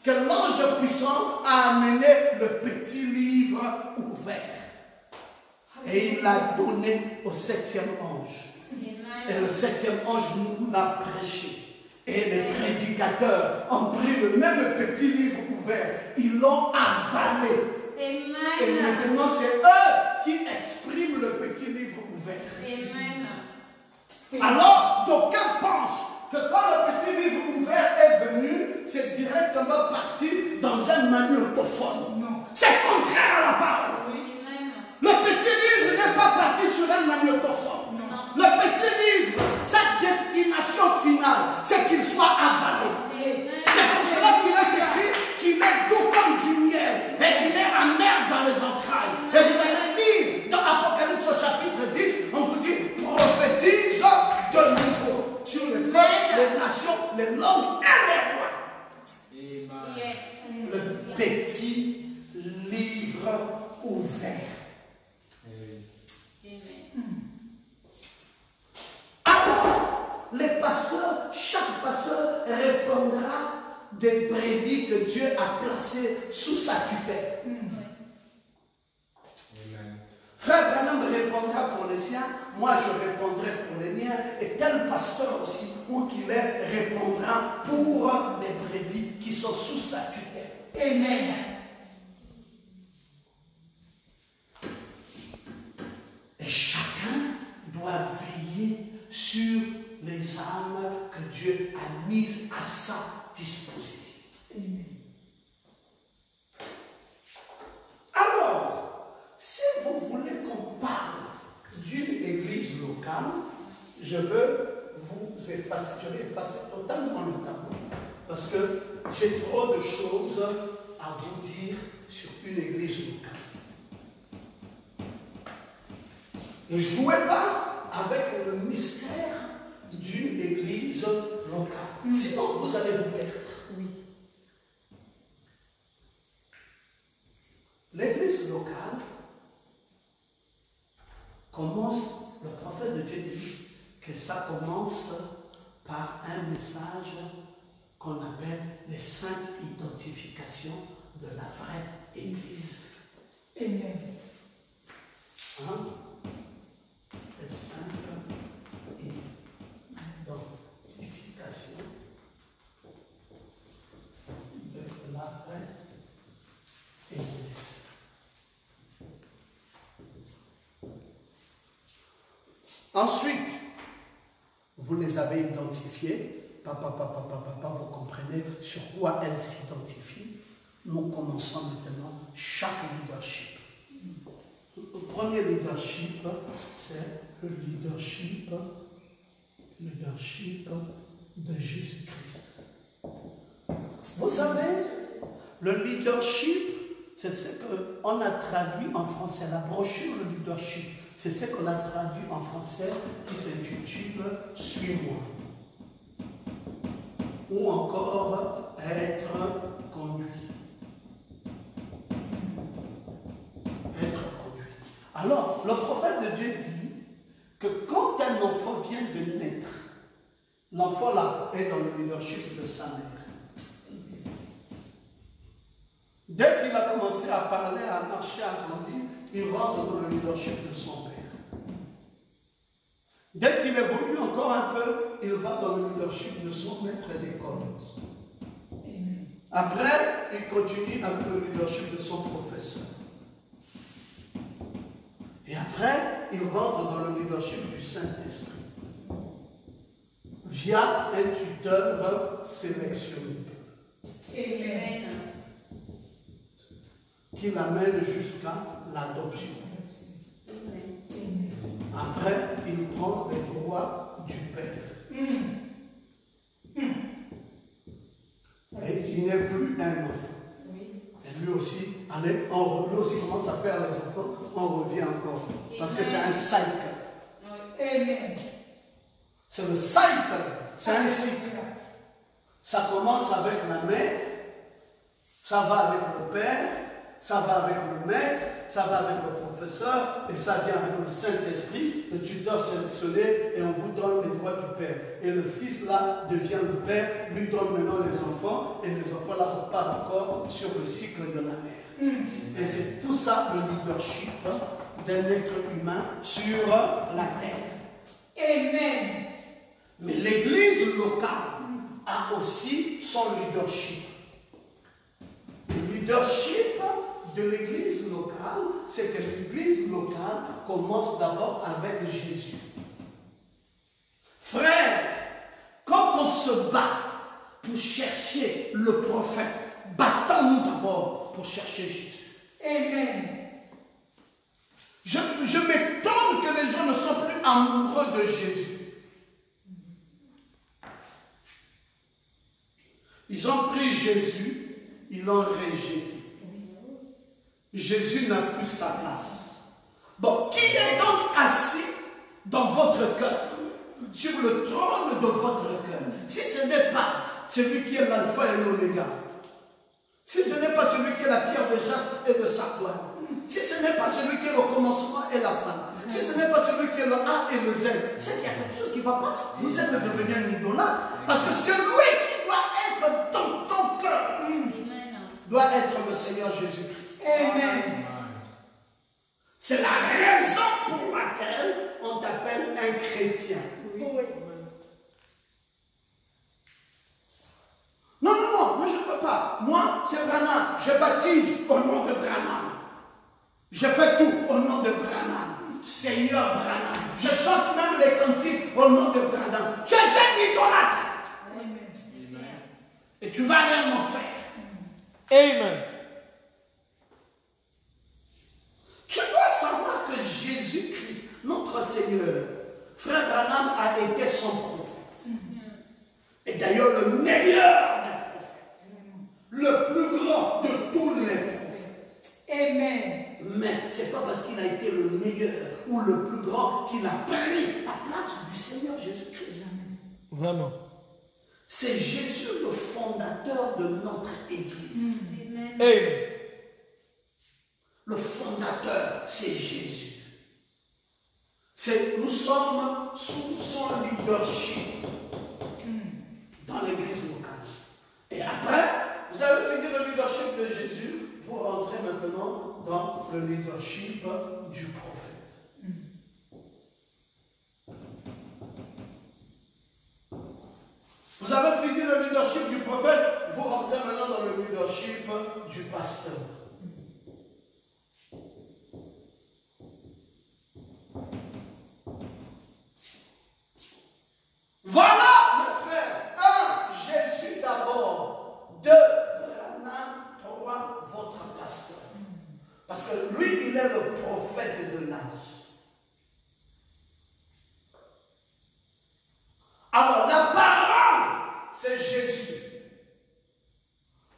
que l'ange puissant a amené le petit livre ouvert. Et il l'a donné au 7e ange. Et le 7e ange nous l'a prêché. Et les prédicateurs ont pris le même petit livre ouvert, ils l'ont avalé. Et maintenant, c'est eux qui expriment le petit livre ouvert. Alors, d'aucuns pensent que quand le petit livre ouvert est venu, c'est directement parti dans un magnétophone. C'est contraire à la parole. Le petit livre n'est pas parti sur un magnétophone. Le petit livre, sa destination finale, c'est qu'il soit avalé. C'est pour cela qu'il est écrit qu'il est doux comme du miel et qu'il est amer dans les entrailles. Et vous allez lire dans Apocalypse au chapitre 10, on vous dit prophétise de nouveau sur les peuples, les nations, les langues et les rois. Le petit livre ouvert. Alors, les pasteurs, chaque pasteur répondra des brebis que Dieu a placées sous sa tutelle. Frère Branham répondra pour les siens, moi je répondrai pour les miens, et tel pasteur aussi, où qu'il est, répondra pour les brebis qui sont sous sa tutelle. Amen. Et chacun doit veiller sur les âmes que Dieu a mises à sa disposition. Amen. Alors, si vous voulez qu'on parle d'une église locale, je veux vous effacer, je vais effacer totalement le tableau, parce que j'ai trop de choses à vous dire sur une église locale. Ne jouez pas avec le mystère d'une église locale. Sinon, vous allez vous perdre. L'église locale commence, le prophète de Dieu dit que ça commence par un message qu'on appelle les 5 identifications de la vraie église. Amen. Hein? Les 5 identifications de la vraie église. Ensuite, vous les avez identifiées. Papa, vous comprenez sur quoi elles s'identifient. Nous commençons maintenant chaque leadership. Le premier leadership, c'est le leadership de Jésus-Christ. Vous savez, le leadership, c'est ce qu'on a traduit en français, la brochure le leadership, c'est ce qu'on a traduit en français qui s'intitule « Suis-moi » ou encore « Être conduit ». Être conduit. Alors, le prophète de Dieu dit que quand un enfant vient de naître, l'enfant là est dans le leadership de sa mère. Dès qu'il a commencé à parler, à marcher, à grandir, il rentre dans le leadership de son père. Dès qu'il évolue encore un peu, il va dans le leadership de son maître d'école. Après, il continue avec le leadership de son professeur. Et après, il rentre dans le leadership du Saint-Esprit via un tuteur sélectionné. Amen. Qui l'amène jusqu'à l'adoption. Après, il prend les droits du Père. Et il n'est plus un enfant. Et lui aussi, allez, lui aussi commence à faire les enfants, on revient encore. Parce que c'est un cycle. Amen. C'est le cycle, c'est un cycle. Ça commence avec la mère, ça va avec le père, ça va avec le maître, ça va avec le professeur, et ça vient avec le Saint-Esprit, le tuteur sélectionné, et on vous donne les droits du Père. Et le Fils là devient le Père, lui donne maintenant les enfants, et les enfants là repartent encore sur le cycle de la mère. Et c'est tout ça le leadership d'un être humain sur la terre. Amen. Mais l'Église locale a aussi son leadership. Le leadership de l'Église locale, c'est que l'Église locale commence d'abord avec Jésus. Frère, quand on se bat pour chercher le prophète, battons-nous d'abord pour chercher Jésus. Amen. Je m'étonne que les gens ne soient plus amoureux de Jésus. Ils ont pris Jésus, ils l'ont rejeté. Jésus n'a plus sa place. Bon, qui est donc assis dans votre cœur, sur le trône de votre cœur? Si ce n'est pas celui qui est l'alpha et l'oméga, si ce n'est pas celui qui est la pierre de jaspe et de sardoine, si ce n'est pas celui qui est le commencement et la fin, si ce n'est pas celui qui est le A et le Z, c'est qu'il y a quelque chose qui ne va pas. Vous êtes devenu un idolâtre. Parce que celui qui doit être dans ton cœur doit être le Seigneur Jésus-Christ. Amen. C'est la raison pour laquelle on t'appelle un chrétien. Non, moi je ne veux pas. Moi, c'est Branham. Je baptise au nom de Branham. Je fais tout au nom de Branham. Seigneur Branham. Je chante même les cantiques au nom de Branham. Tu es un idolâtre. Amen. Et tu vas aller en enfer. Amen. Tu dois savoir que Jésus-Christ, notre Seigneur, frère Branham a été son prophète. Et d'ailleurs le meilleur des prophètes. Le plus grand de tous les prophètes. Amen. Mais ce n'est pas parce qu'il a été le meilleur ou le plus grand qu'il a pris la place du Seigneur Jésus-Christ. Vraiment. C'est Jésus le fondateur de notre Église. Amen. Le fondateur, c'est Jésus. Nous sommes sous son leadership dans l'Église locale. Et après, vous avez fini le leadership de Jésus, vous rentrez maintenant dans le leadership du prophète. Vous avez fini le leadership du prophète, vous rentrez maintenant dans le leadership du pasteur. Voilà, mes frères. 1, Jésus d'abord. 2, Branham. 3, lui, il est le prophète de l'âge. Alors, la parole, c'est Jésus.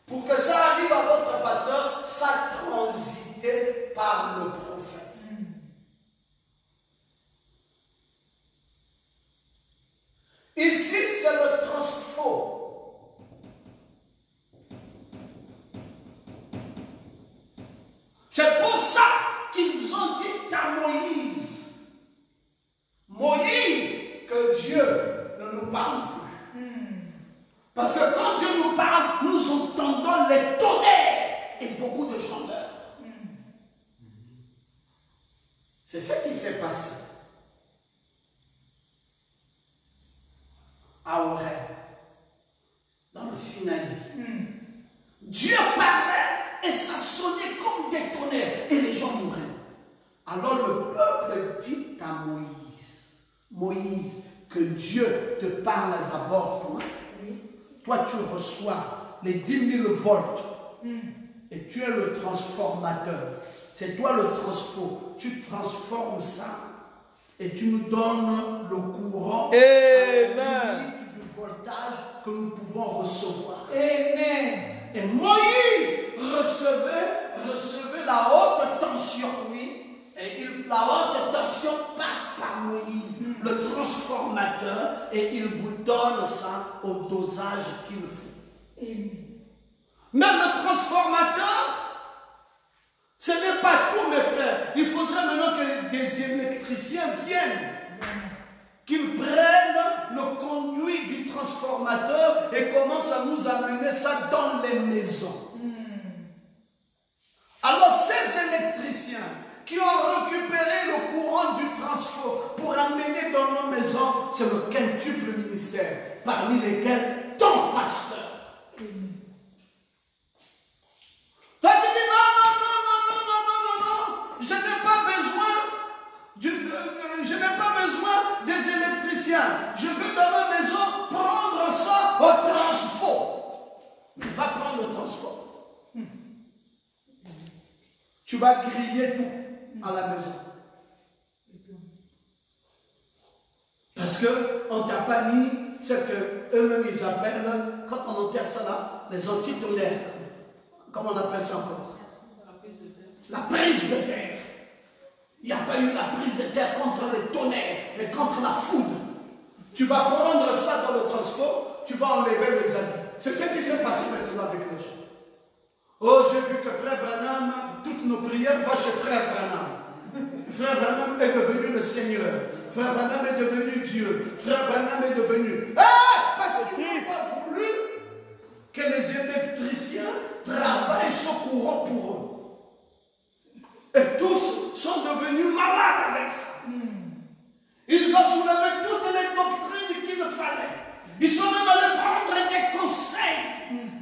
Pour que ça arrive à votre pasteur, ça transité par le prophète. Ici, c'est le transfo. C'est pour ça qu'ils ont dit à Moïse, que Dieu ne nous parle plus. Parce que quand Dieu nous parle, nous entendons les tonnerres et beaucoup de gens meurent. C'est ce qui s'est passé à Horeb, dans le Sinaï. Dieu parlait et ça sonnait comme des tonnerres et les gens mouraient. Alors le peuple dit à Moïse, que Dieu te parle d'abord toi. Toi, tu reçois les 10 000 volts et tu es le transformateur. C'est toi le transfo. Tu transformes ça et tu nous donnes le courant du voltage que nous pouvons recevoir. Amen. Et Moïse recevait la haute tension. Et la haute tension passe par Moïse, le transformateur, et il vous donne ça au dosage qu'il faut. Amen. Mais le transformateur, ce n'est pas tout, mes frères. Il faudrait maintenant que des électriciens viennent, qu'ils prennent le conduit du transformateur et commencent à nous amener ça dans les maisons. Alors ces électriciens qui ont récupéré le courant du transfo pour amener dans nos maisons, c'est le quintuple ministère, parmi lesquels ton pasteur. Toi tu dis non, je n'ai pas besoin des électriciens, je veux dans ma maison prendre ça au transfo. Tu vas prendre le transfo. Tu vas griller tout à la maison. Parce qu'on ne t'a pas mis ce qu'eux-mêmes ils appellent, quand on enterre ça là, les antitonnerres. Comment on appelle ça encore? La prise de terre. Il n'y a pas eu la prise de terre contre les tonnerres et contre la foudre. Tu vas prendre ça dans le transport, tu vas enlever les habits. C'est ce qui s'est passé maintenant avec les gens. Oh, j'ai vu que Frère Branham, toutes nos prières vont chez Frère Branham. Frère Branham est devenu le Seigneur. Frère Branham est devenu Dieu. Frère Branham est devenu... parce qu'ils n'ont pas voulu que les électriciens travaillent ce courant pour eux. Et tous sont devenus malades avec ça. Ils ont soulevé toutes les doctrines qu'il fallait. Ils sont même allés prendre des conseils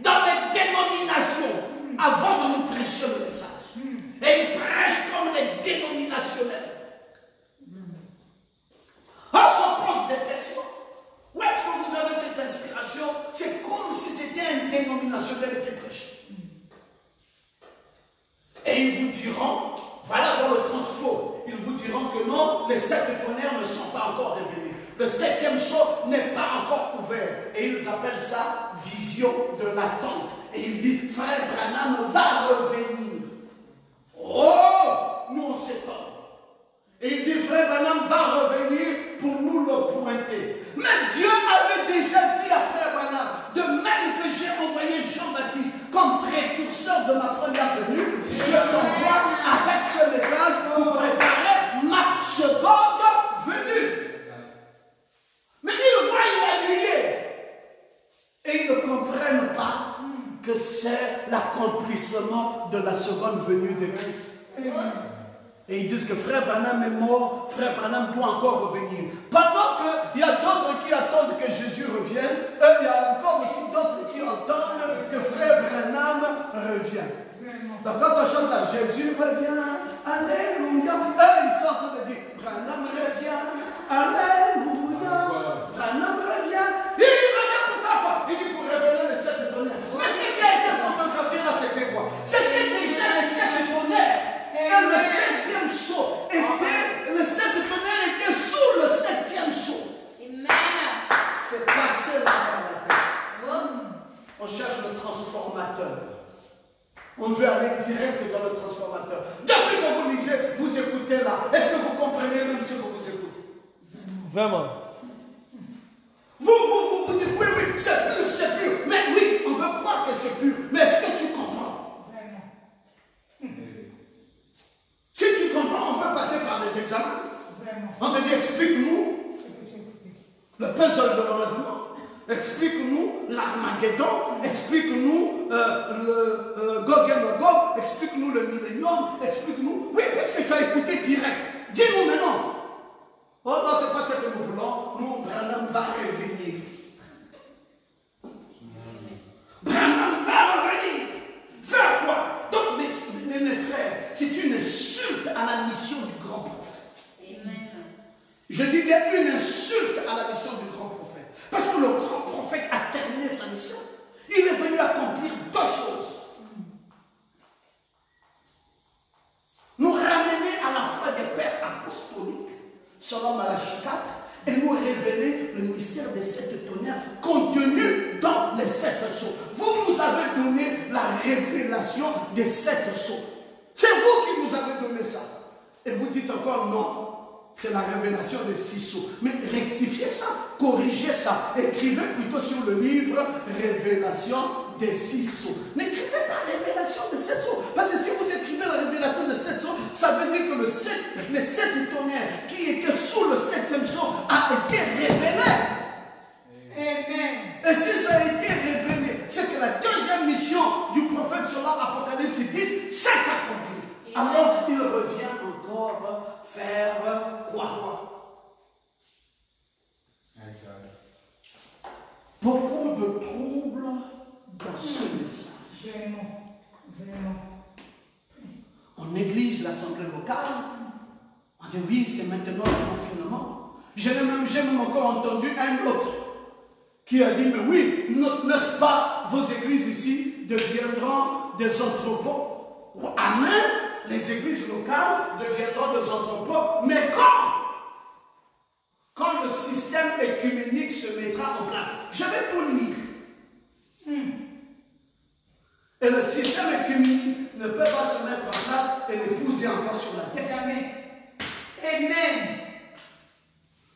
dans les dénominations avant de nous prêcher le message. Et ils prêchent comme les dénominationnels. On se pose des questions. Où est-ce que vous avez cette inspiration? C'est comme si c'était un dénominationnel qui prêchait. Et ils vous diront, voilà dans le transfo, ils vous diront que non, les 7 tonnerres ne sont pas encore révélés. Le 7e sceau n'est pas encore ouvert. Et ils appellent ça vision de l'attente. Et il dit, Frère Branham va revenir. Oh, nous on s'étonne. Et il dit, Frère Branham va revenir pour nous le pointer. Mais Dieu avait déjà dit à Frère Branham, de même que j'ai envoyé Jean-Baptiste comme précurseur de ma première venue, je t'envoie avec ce message pour préparer ma seconde venue. Mais ils voient la nuée et ils ne comprennent pas que c'est l'accomplissement de la seconde venue de Christ. Et ils disent que Frère Branham est mort, Frère Branham doit encore revenir. Pendant qu'il y a d'autres qui attendent que Jésus revienne, il y a encore aussi d'autres qui entendent que Frère Branham revienne. Donc quand on chante là, Jésus revient, Alléluia, ils sont en train de dire, Branham revient, Alléluia, Branham revient. Il revient pour faire quoi? Il dit pour révéler les 7 tonnerres. Mais ce qui a été photographié là, c'était quoi? C'était déjà les 7 tonnerres. Et le direct dans le transformateur. Depuis que vous lisez, vous écoutez là. Est-ce que vous comprenez même ce que vous écoutez? Vraiment. Vous dites oui, oui, c'est pur. Mais oui, on veut croire que c'est pur. Mais est-ce que tu comprends? Vraiment. Si tu comprends, on peut passer par des examens. Vraiment. On te dit, explique-nous C'est que j'ai écouté. le puzzle de l'enlèvement. Explique-nous l'Armageddon. Explique-nous le Gog et Magog. Explique-nous le millénium. Explique-nous. Oui, parce que tu as écouté direct. Dis-nous maintenant. Oh non, c'est pas ce que nous voulons. Nous, Branham va revenir. Branham va revenir. Faire quoi? Donc, mes frères, c'est une insulte à la mission du grand prophète. Amen. Je dis bien une insulte à la mission du grand prophète. Parce que le grand prophète a terminé sa mission. Il est venu accomplir deux choses. Nous ramener à la foi des pères apostoliques, selon Malachie 4, et nous révéler le mystère des 7 tonnerres contenus dans les 7 sceaux. Vous nous avez donné la révélation des 7 sceaux. C'est vous qui nous avez donné ça. Et vous dites encore non. C'est la révélation des 6 sceaux. Mais rectifiez ça, corrigez ça. Écrivez plutôt sur le livre Révélation des 6 sceaux. N'écrivez pas Révélation des 7 sceaux. Parce que si vous écrivez la révélation des 7 sceaux, ça veut dire que les 7 tonnerres qui étaient sous le 7e sceau a été révélé. Amen. Et si ça a été révélé, c'est que la deuxième mission du prophète selon Apocalypse 10 s'est accomplie. Alors il revient encore faire quoi? Beaucoup de troubles dans ce message. Vraiment. On néglige l'assemblée locale. On dit oui, c'est maintenant le confinement. J'ai même encore entendu un autre qui a dit, mais oui, n'est-ce pas, vos églises ici deviendront des entrepôts. Amen. Les églises locales deviendront des entrepôts. Mais quand le système écuménique se mettra en place, je vais tout lire. Et le système écuménique ne peut pas se mettre en place et l'épouser encore sur la terre. Jamais. Amen.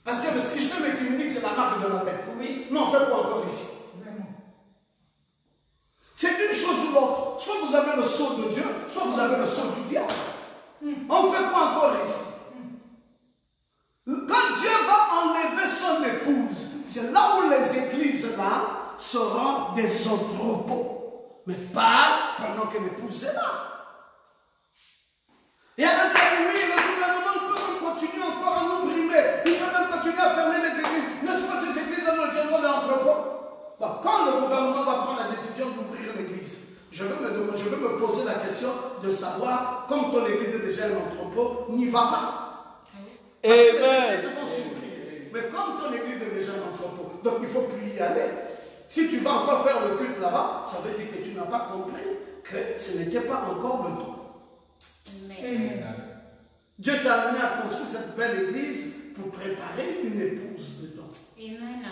Parce que le système écuménique, c'est la marque de la bête. Oui. Mais on fait quoi encore ici? Vraiment. C'est une chose ou l'autre. Soit vous avez le sceau de Dieu, soit vous avez le sceau du diable. On fait quoi encore ici? Quand Dieu va enlever son épouse, c'est là où les églises là seront des entrepôts. Mais pas pendant que l'épouse est là. Et alors, oui, le gouvernement peut même continuer encore à nous brimer. Il peut même continuer à fermer les églises. N'est-ce pas ces églises-là nous deviendront des entrepôts? Bon, quand le gouvernement va prendre la décision d'ouvrir l'église, je veux me poser la question de savoir, comme ton église est déjà un entrepôt, n'y va pas. Parce que les églises vont s'ouvrir. Mais comme ton église est déjà un entrepôt, donc il ne faut plus y aller. Si tu vas encore faire le culte là-bas, ça veut dire que tu n'as pas compris que ce n'était pas encore le temps. Amen. Dieu t'a amené à construire cette belle église pour préparer une épouse dedans. Amen.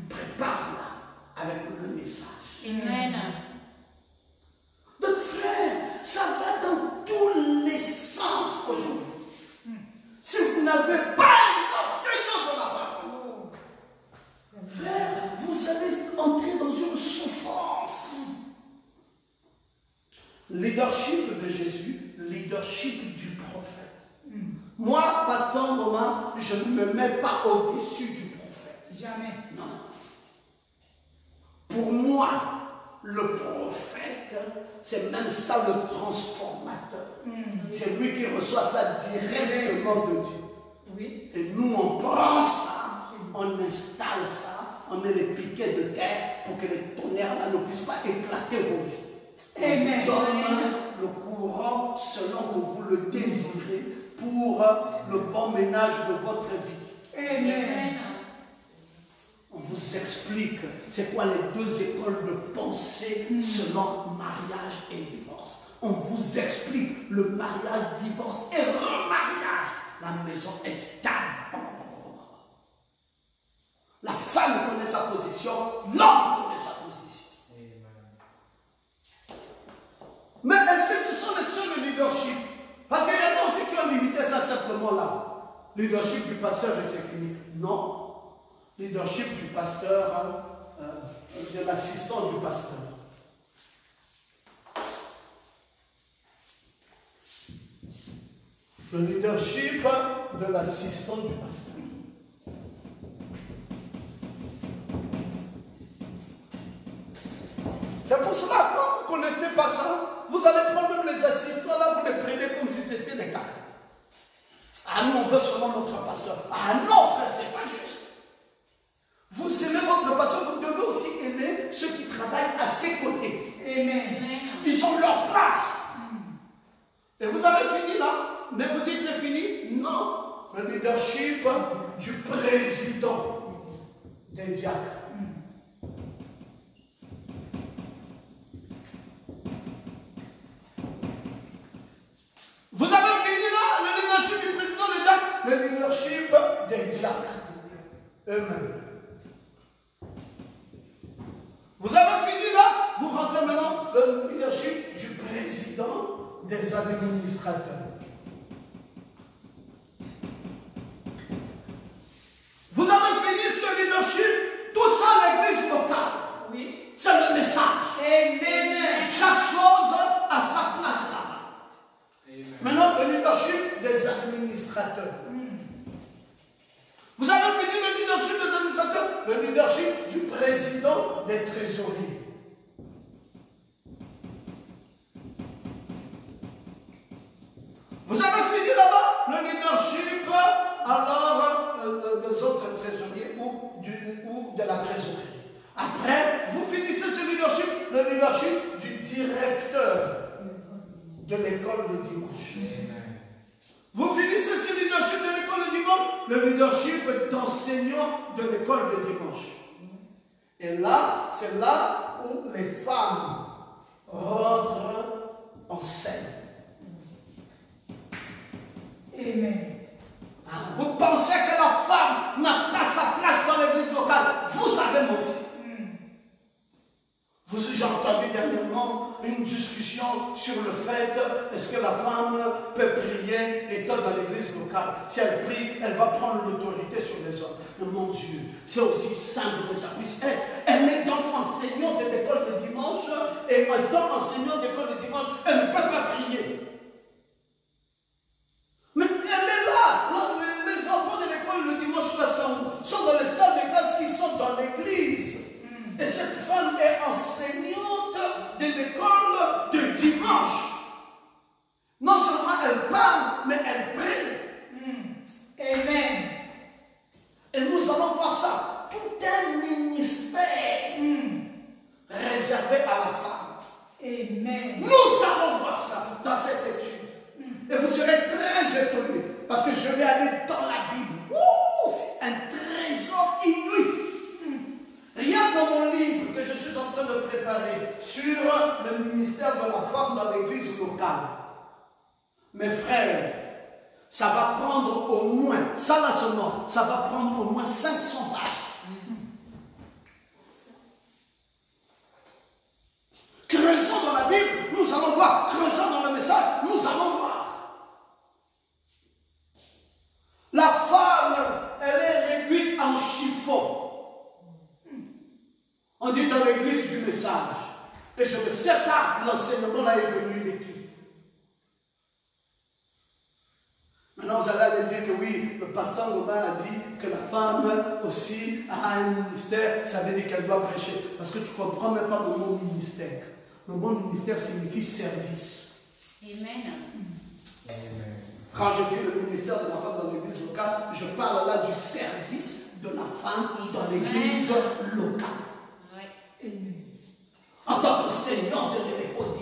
Prépare-la avec le message. Amen. Donc frère, ça va dans tous les sens aujourd'hui. Si vous n'avez pas l'enseignant de la parole, frère, vous allez entrer dans une souffrance. Leadership de Jésus, leadership du prophète. Moi, pasteur Moma, je ne me mets pas au-dessus du prophète. Jamais. Non. Pour moi, le prophète, c'est même ça le transformateur. C'est lui qui reçoit ça directement de Dieu. Oui. Et nous, on prend ça, on installe ça, on met les piquets de terre pour que les tonnerres là ne puissent pas éclater vos vies. Amen. On vous donne le courant selon que vous le désirez pour le bon ménage de votre vie. Amen. On vous explique c'est quoi les deux écoles de pensée selon mariage et divorce. On vous explique le mariage, divorce et remariage. La maison est stable. La femme connaît sa position, l'homme connaît sa position. Mais est-ce que ce sont les seuls leadership du pasteur et c'est fini. Non. Leadership du pasteur, de l'assistant du pasteur. Le leadership de l'assistant du pasteur. C'est pour cela, quand vous ne connaissez pas ça, vous allez prendre même les assistants là, vous les prenez comme si c'était des gars. Ah nous, on veut seulement notre pasteur. Ah non, frère, c'est pas juste. Vous aimez votre pasteur, vous devez aussi aimer ceux qui travaillent à ses côtés. Amen. Ils ont leur place. Et vous avez fini là, mais vous dites c'est fini? Non. Le leadership du président des diacres. Vous avez fini là, le leadership du président des diacres, le leadership des diacres eux-mêmes. Vous avez fini là, vous rentrez maintenant dans le leadership du président des administrateurs. Vous avez fini ce leadership, tout ça à l'église locale. Oui. C'est le message. Amen. Chaque chose a sa place là-bas. Maintenant, le leadership des administrateurs. Vous avez fini le leadership des administrateurs, le leadership du président des trésoriers. Vous avez fini là-bas le leadership alors des autres trésoriers ou de la trésorerie. Après, vous finissez ce leadership, le leadership du directeur de l'école de dimanche. Vous finissez ce leadership de l'école de dimanche, le leadership d'enseignant de l'école de dimanche. Et là, c'est là où les femmes rentrent en scène. Amen. Vous pensez que la femme n'a pas sa place dans l'église locale? Vous avez menti. J'ai entendu dernièrement une discussion sur le fait est-ce que la femme peut prier étant dans l'église locale. Si elle prie, elle va prendre l'autorité sur les hommes. Mais mon Dieu, c'est aussi simple que ça puisse être. Elle est donc enseignante de l'école de dimanche et étant enseignante d'école de dimanche, elle ne peut pas prier. Mais elle est là. Les enfants de l'école le dimanche là sont dans les salles de classe qui sont dans l'église. Et cette femme est enseignante de l'école de dimanche. Non seulement elle parle, mais elle prie. Amen. Et nous allons voir ça. Tout un ministère réservé à la femme. Amen. Nous allons voir ça dans cette étude. Et vous serez très étonnés. Parce que je vais aller dans la Bible. C'est un trésor inouï. Rien dans mon livre que je suis en train de préparer sur le ministère de la femme dans l'église locale. Mes frères, ça va prendre au moins, ça là seulement, ça va prendre au moins 500 pages. Creusons dans la Bible, nous allons voir. Creusons dans le message, nous allons voir. La femme, elle est réduite en chiffon. On dit dans l'église du message. Et je ne sais pas, l'enseignement là est venu de qui. Maintenant, vous allez aller dire que oui, le pasteur Romain a dit que la femme aussi a un ministère, ça veut dire qu'elle doit prêcher. Parce que tu ne comprends même pas le mot ministère. Le mot ministère signifie service. Amen. Quand je dis le ministère de la femme dans l'église locale, je parle là du service de la femme dans l'église locale. En tant que seigneur de l'école,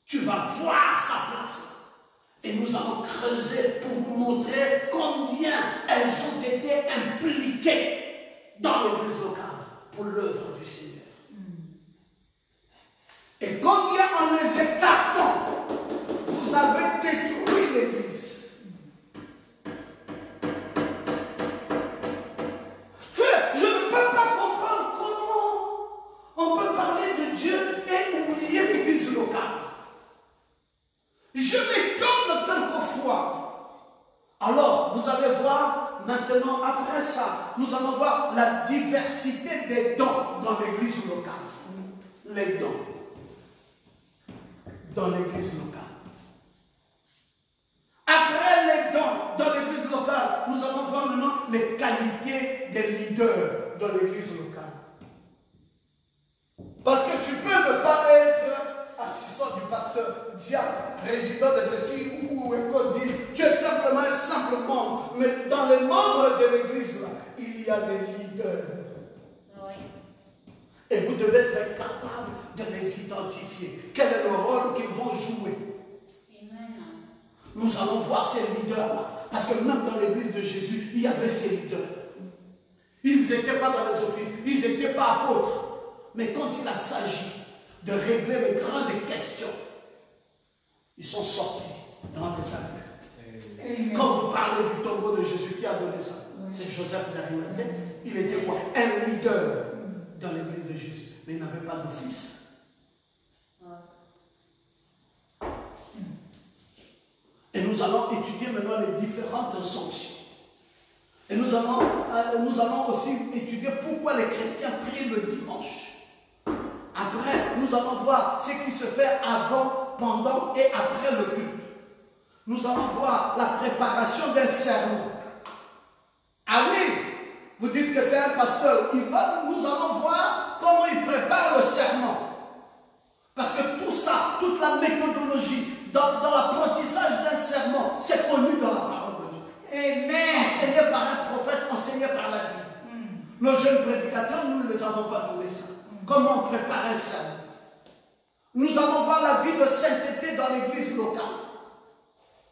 tu vas voir sa place. Et nous allons creuser pour vous montrer combien elles ont été impliquées dans l'église locale pour l'œuvre du Seigneur. Et combien en les écartant, vous avez détruit l'église. Frère, je ne peux pas comprendre comment on peut parler de Dieu et oublier l'église locale. Je m'étonne quelquefois. Alors, vous allez voir maintenant, après ça, nous allons voir la diversité des dons dans l'église locale. Les dons dans l'église locale. Après les dons dans l'église locale, nous allons voir maintenant les qualités des leaders dans l'église locale. Parce que tu peux ne pas être assistant du pasteur, diacre, président de ceci ou école. Tu es simplement un simple membre. Mais dans les membres de l'église, il y a des leaders. Oui. Et vous devez être capable de les identifier. Quel est le rôle qu'ils vont jouer? Amen. Nous allons voir ces leaders-là. Parce que même dans l'église de Jésus, il y avait ces leaders. Ils n'étaient pas dans les offices, ils n'étaient pas apôtres. Mais quand il a s'agi de régler les grandes questions, ils sont sortis dans des affaires. Quand vous parlez du tombeau de Jésus, qui a donné ça? C'est Joseph d'Arimathée. Il était quoi? Un leader dans l'église de Jésus. Mais il n'avait pas d'office. Et nous allons étudier maintenant les différentes sanctions. Et nous allons aussi étudier pourquoi les chrétiens prient le dimanche. Après, nous allons voir ce qui se fait avant, pendant et après le culte. Nous allons voir la préparation d'un sermon. Ah oui, vous dites que c'est un pasteur. Nous allons voir comment il prépare le sermon. Parce que tout ça, toute la méthodologie dans l'apprentissage d'un sermon, c'est connu dans la parole de Dieu. Amen. Enseigné par un prophète, enseigné par la Bible. Nos jeunes prédicateurs, nous ne les avons pas donné ça. Comment préparer ça? Nous allons voir la vie de sainteté dans l'église locale.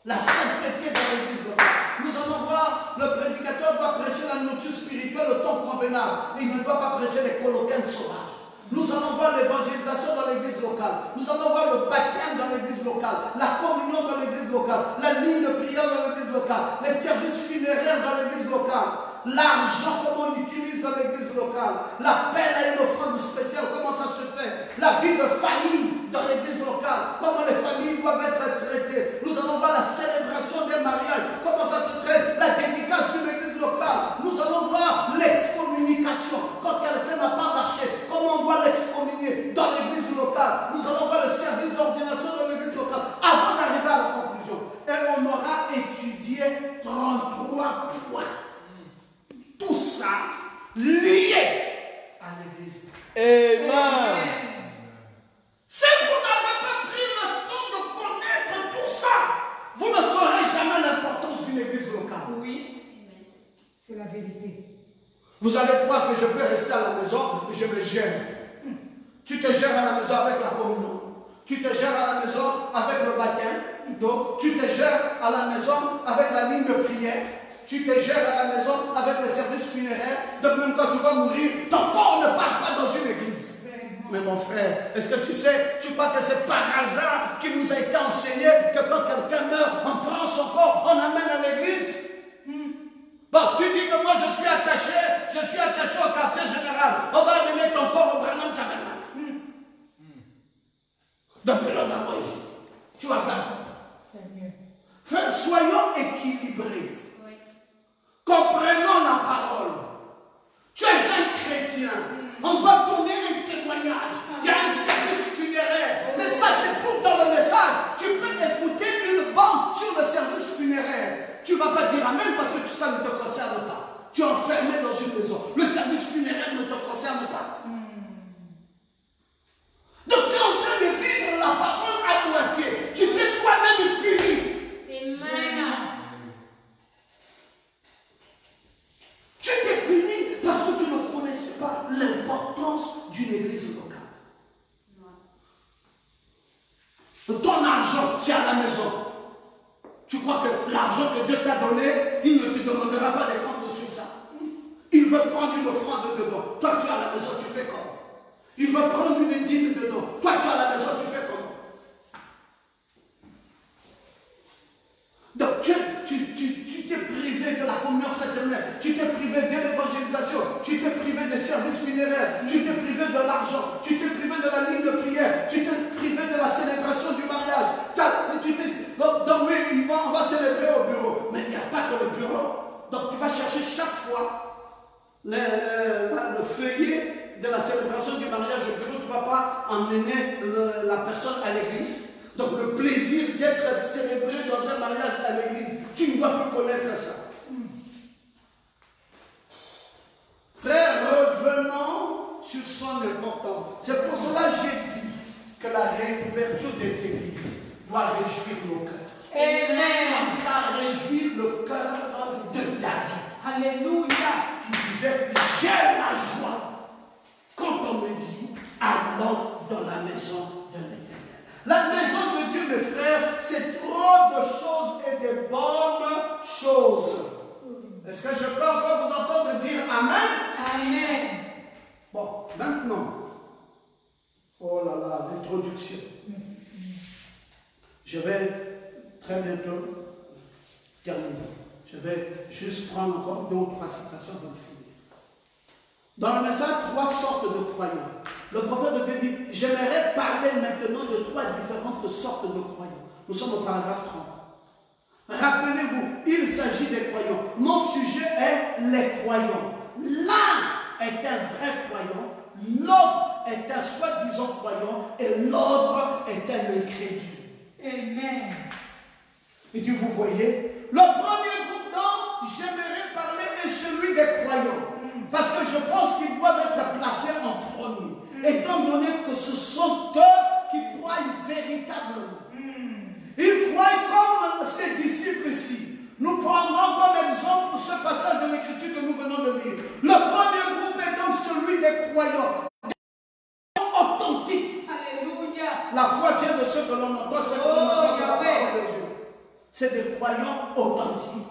La sainteté dans l'église locale. Nous allons voir, le prédicateur doit prêcher la nourriture spirituelle au temps convenable. Il ne doit pas prêcher les coloquins sauvages. Nous allons voir l'évangélisation dans l'église locale. Nous allons voir le baptême dans l'église locale, la communion dans l'église locale, la ligne de prière dans l'église locale, les services funéraires dans l'église locale, l'argent, comment on utilise dans l'église locale, l'appel à une offrande spéciale, comment ça se fait, la vie de famille dans l'église locale, comment les familles doivent être traitées. Nous allons voir la célébration des mariages, comment ça se traite, la dédicace d'une église locale. Nous allons voir l'excommunication, quand quelqu'un n'a pas marché, comment on doit l'excommunier dans l'église locale. Nous allons voir le service d'ordination dans l'église locale, avant d'arriver à la conclusion. Et on aura étudié 33 points. Tout ça lié à l'église. Amen. Si vous n'avez pas pris le temps de connaître tout ça, vous ne saurez jamais l'importance d'une église locale. Oui. C'est la vérité. Vous allez croire que je peux rester à la maison et je me gère. Tu te gères à la maison avec la communion. Tu te gères à la maison avec le baptême. Donc, tu te gères à la maison avec la ligne de prière. Tu te gères à la maison avec les services funéraires. De même quand tu vas mourir, ton corps ne part pas dans une église. Mais mon frère, est-ce que tu sais, tu crois que c'est par hasard qu'il nous a été enseigné que quand quelqu'un meurt, on prend son corps, on amène à l'église? Bon, tu dis que moi je suis attaché au quartier général. On va amener ton corps au Branham Tabernacle. Depuis le d'abord ici. Tu vas faire quoi? C'est mieux. Frère, soyons équilibrés. Comprenons la parole. Tu es un chrétien. On doit donner un témoignage. Il y a un service funéraire. Mais ça, c'est tout dans le message. Tu peux écouter une bande sur le service funéraire. Tu ne vas pas dire amen parce que ça ne te concerne pas. Tu es enfermé dans une maison. Le service funéraire ne te concerne pas. Donc tu es en train de vivre la parole à moitié. Tu peux toi-même puni. Amen. Tu t'es puni parce que tu ne connaissais pas l'importance d'une église locale. Ton argent, c'est à la maison. Tu crois que l'argent que Dieu t'a donné, il ne te demandera pas des comptes sur ça. Il veut prendre une offrande dedans. Toi, tu es à la maison, tu fais comment? Il veut prendre une dîme dedans. Toi, tu es à la maison, tu fais comment? Donc, tu t'es privé de la communion fraternelle. Tu t'es privé de l'évangélisation. Tu t'es privé des services funéraires. Tu t'es privé de l'argent. Tu t'es privé de la ligne de prière. Tu t'es privé de la célébration du mariage. Donc oui, on va célébrer au bureau. Mais il n'y a pas que le bureau encore. Donc tu vas chercher chaque fois le feuillet de la célébration du mariage au bureau. Tu ne vas pas emmener la personne à l'église. Donc le plaisir d'être célébré dans un mariage à l'église, tu ne dois plus connaître ça. Frère, revenons sur son importance. C'est pour cela que j'ai dit que la réouverture des églises doit réjouir nos cœurs. Amen. Comme ça réjouit le cœur de David. Alléluia. Qui disait, j'ai la joie quand on me dit, allons dans la maison de l'Éternel. La maison de Dieu, mes frères, c'est trop de choses et de bonnes choses. Est-ce que je peux encore vous entendre dire Amen? Amen. Bon, maintenant, oh là là, l'introduction. Je vais très bientôt terminer. Je vais juste prendre encore 2 ou 3 citations pour finir. Dans le message, 3 sortes de croyants. Le prophète de Dieu dit, j'aimerais parler maintenant de 3 différentes sortes de croyants. Nous sommes au paragraphe 30. Rappelez-vous, il s'agit des croyants. Mon sujet est les croyants. L'un est un vrai croyant, l'autre est un soi-disant croyant et l'autre est un incrédule. Amen. Et puis vous voyez, le premier groupe dont j'aimerais parler est celui des croyants. Parce que je pense qu'ils doivent être placés en premier. Étant donné que ce sont eux qui croient véritablement. Ils croient comme ces disciples ici. Nous prendrons comme exemple ce passage de l'écriture que nous venons de lire. Le premier groupe est donc celui des croyants. Authentiques. Alléluia. La foi vient de ce que l'on entend, c'est que l'on entend de la parole de Dieu. C'est des croyants authentiques.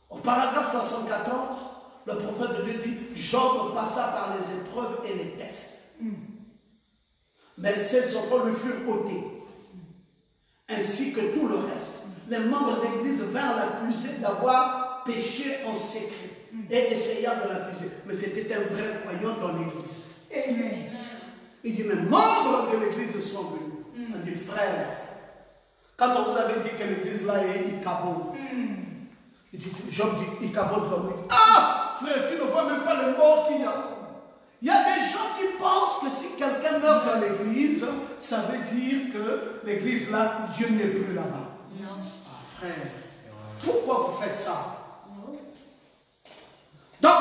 Au paragraphe 74, le prophète de Dieu dit, Job passa par les épreuves et les tests. Mais ses enfants lui furent ôtés, ainsi que tout le reste. Les membres d'église vinrent l'accuser d'avoir péché en secret et essayèrent de l'accuser. Mais c'était un vrai croyant dans l'église. Amen. Il dit, mes membres de l'église sont venus. Il dit, frère, quand on vous avait dit que l'église là est Icabod, il dit, Job dit, Icabod comme lui. Ah, frère, tu ne vois même pas le mort qu'il y a. Il y a des gens qui pensent que si quelqu'un meurt dans l'église, ça veut dire que l'église là, Dieu n'est plus là-bas. Ah, frère, pourquoi vous faites ça? Donc,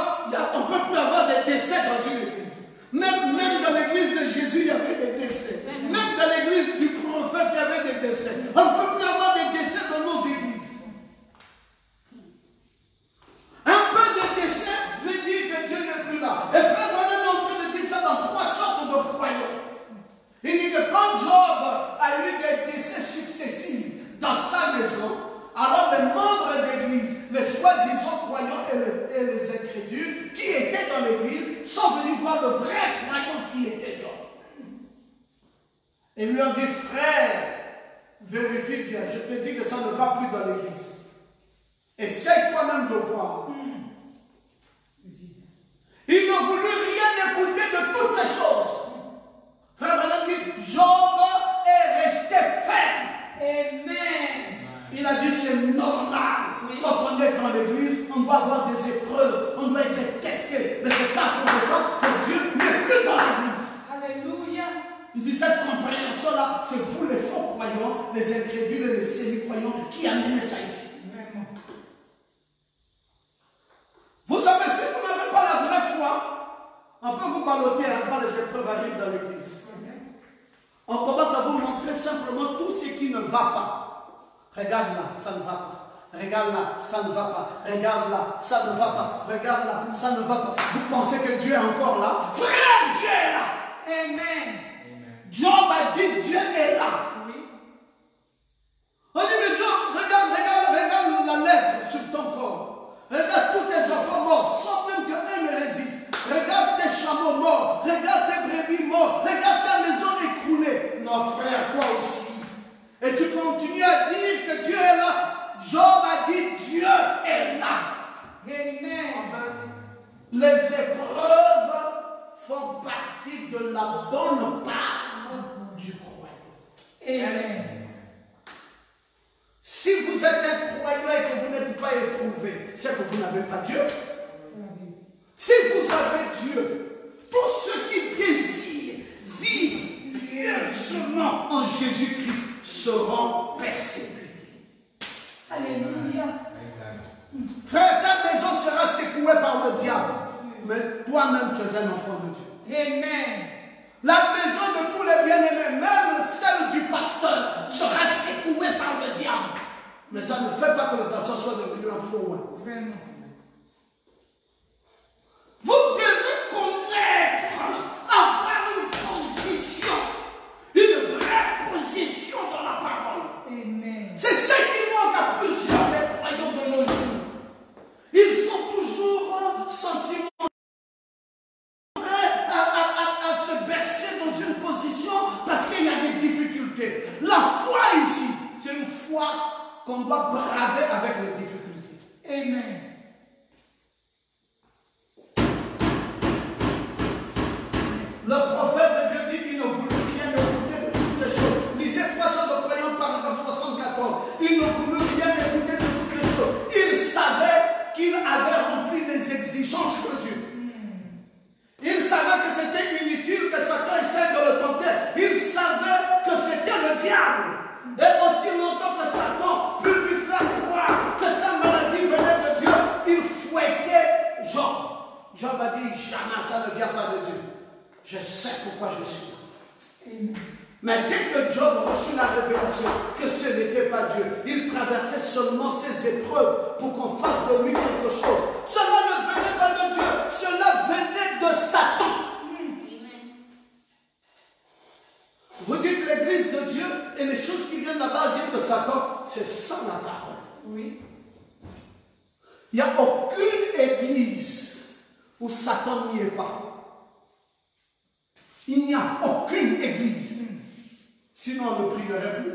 on ne peut plus avoir des décès dans une église. Même dans l'église de Jésus, il y avait des décès. Même dans l'église du prophète, il y avait des décès. On ne peut plus avoir des décès dans nos églises. Un peu de décès veut dire que Dieu n'est plus là. Et frère, on est en train de dire ça dans 3 sortes de croyants. Il dit que quand Job a eu des décès successifs dans sa maison, alors les membres d'église, les soi-disant croyants et les incrédules qui étaient dans l'église sont venus voir le vrai croyant qui était Job. Et lui ont dit, frère, vérifie bien, je te dis que ça ne va plus dans l'église. Essaye toi-même de voir. Il ne voulut rien écouter de toutes ces choses. Frère Madame dit, Job est resté ferme. Amen. Il a dit, c'est normal. Oui. Quand on est dans l'église, on doit avoir des épreuves, on doit être testé. Mais c'est pas pour autant que Dieu n'est plus dans l'église. Alléluia. Il dit, cette compréhension-là, c'est vous les faux croyants, les incrédules et les semi-croyants qui amenez ça ici. Vraiment. Vous savez, si vous n'avez pas la vraie foi, on peut vous balloter quand les épreuves arrivent dans l'église. On commence à vous montrer simplement tout ce qui ne va pas. Regarde là, ça ne va pas. Regarde là, ça ne va pas. Regarde là, ça ne va pas. Regarde là, ça ne va pas. Vous pensez que Dieu est encore là? Frère, Dieu est là. Amen. Job a dit, Dieu est là. Oui. On dit, mais Job, regarde la lèpre sur ton corps. Regarde tous tes enfants morts, sans même qu'un ne résiste. Regarde tes chameaux morts. Regarde tes brebis morts. Regarde ta maison écroulée. Non, frère, toi aussi. Et tu continues à dire que Dieu est là. Job a dit, Dieu est là. Amen. Les épreuves font partie de la bonne part du croyant. n'avez pas Dieu. C'est la vie. Si vous avez Dieu, tous ceux qui désirent vivre pieusement en Jésus-Christ seront persécutés. Alléluia. Frère, ta maison sera secouée par le diable. Mais toi-même, tu es un enfant de Dieu. Amen. La maison de tous les bien-aimés, même celle du pasteur, sera secouée par le diable. Mais ça ne fait pas que le pasteur soit devenu un faux roi. Vraiment. Vous devez connaître, avoir une position, une vraie position dans la parole. Amen. C'est ce qui manque à plusieurs des croyants de nos jours. Ils sont toujours sentiments à se bercer dans une position parce qu'il y a des difficultés. La foi ici, c'est une foi qu'on doit braver avec les difficultés. Amen. Le prophète de Dieu dit qu'il ne voulut rien écouter de toutes ces choses. Lisez 300 de croyants, paragraphe 74. Il ne voulut rien écouter de toutes ces choses. Il savait qu'il avait rempli les exigences de Dieu. Il savait que c'était inutile que Satan essaie de le tenter. Il savait que c'était le diable. Et aussi longtemps que Satan put lui faire croire que sa maladie venait de Dieu, il fouettait Job. Job a dit, jamais ça ne vient pas de Dieu. Je sais pourquoi je suis là. Amen. Mais dès que Job reçut la révélation que ce n'était pas Dieu, il traversait seulement ses épreuves pour qu'on fasse de lui quelque chose. Cela ne venait pas de Dieu, cela venait de Satan. Vous dites l'église de Dieu et les choses qui viennent là-bas viennent de Satan, c'est ça la parole. Oui. Il n'y a aucune église où Satan n'y est pas. Il n'y a aucune église. Sinon, on ne prierait plus.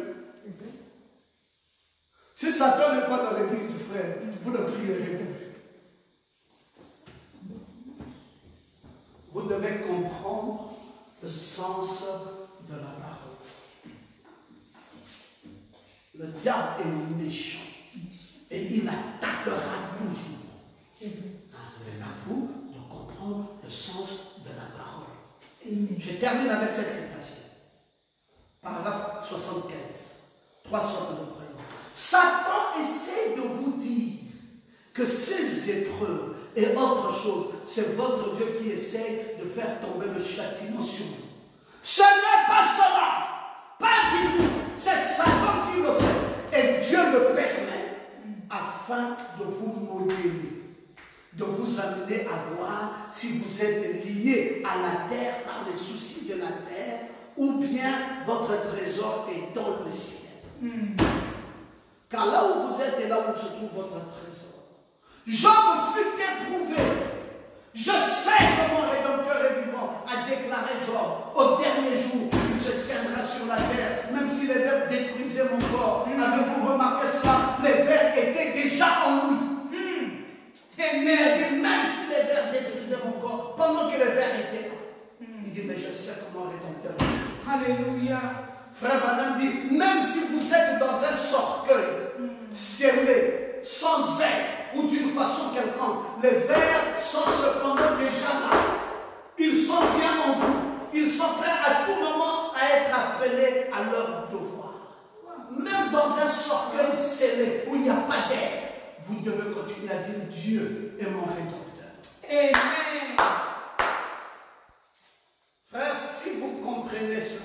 Si Satan n'est pas dans l'église, frère, vous ne prierez plus. Vous devez comprendre le sens de la parole. Le diable est méchant et il attaquera toujours. Mais à vous de comprendre le sens de la parole. Amen. Je termine avec cette citation. Paragraphe 75. 3 sortes de croyants. Satan essaie de vous dire que ces épreuves et autre chose, c'est votre Dieu qui essaie de faire tomber le châtiment sur vous. Ce n'est pas cela. Pas du tout. C'est Satan qui le fait. Et Dieu le permet afin de vous modeler, de vous amener à voir si vous êtes lié à la terre par les soucis de la terre ou bien votre trésor est dans le ciel. Car là où vous êtes et là où se trouve votre trésor. Job fut éprouvé. Je sais que mon Rédempteur est vivant, a déclaré Job. Au dernier jour, il se tiendra sur la terre, même si les vers détruisaient mon corps. Avez-vous remarqué cela? Les vers étaient déjà en lui. Il a dit, même si les vers détruisaient mon corps, pendant que les vers étaient là. Il dit, mais je sais que mon Rédempteur est vivant. Alléluia. Frère Branham dit, même si vous êtes dans un cercueil, scellé, sans aide ou d'une façon quelconque, les vers sont cependant déjà là. Ils sont bien en vous. Ils sont prêts à tout moment à être appelés à leur devoir. Même dans un cercueil scellé où il n'y a pas d'air, vous devez continuer à dire Dieu est mon Rédempteur. Amen. Frère, si vous comprenez ça,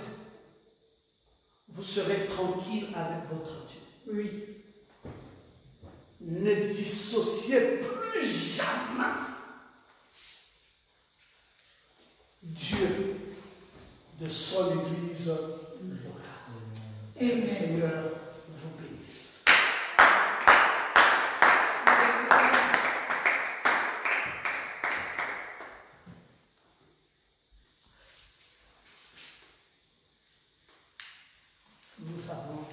vous serez tranquille avec votre Dieu. Oui. Ne dissociez plus jamais Dieu de son Église locale. Amen. Le Seigneur vous bénisse. Nous avons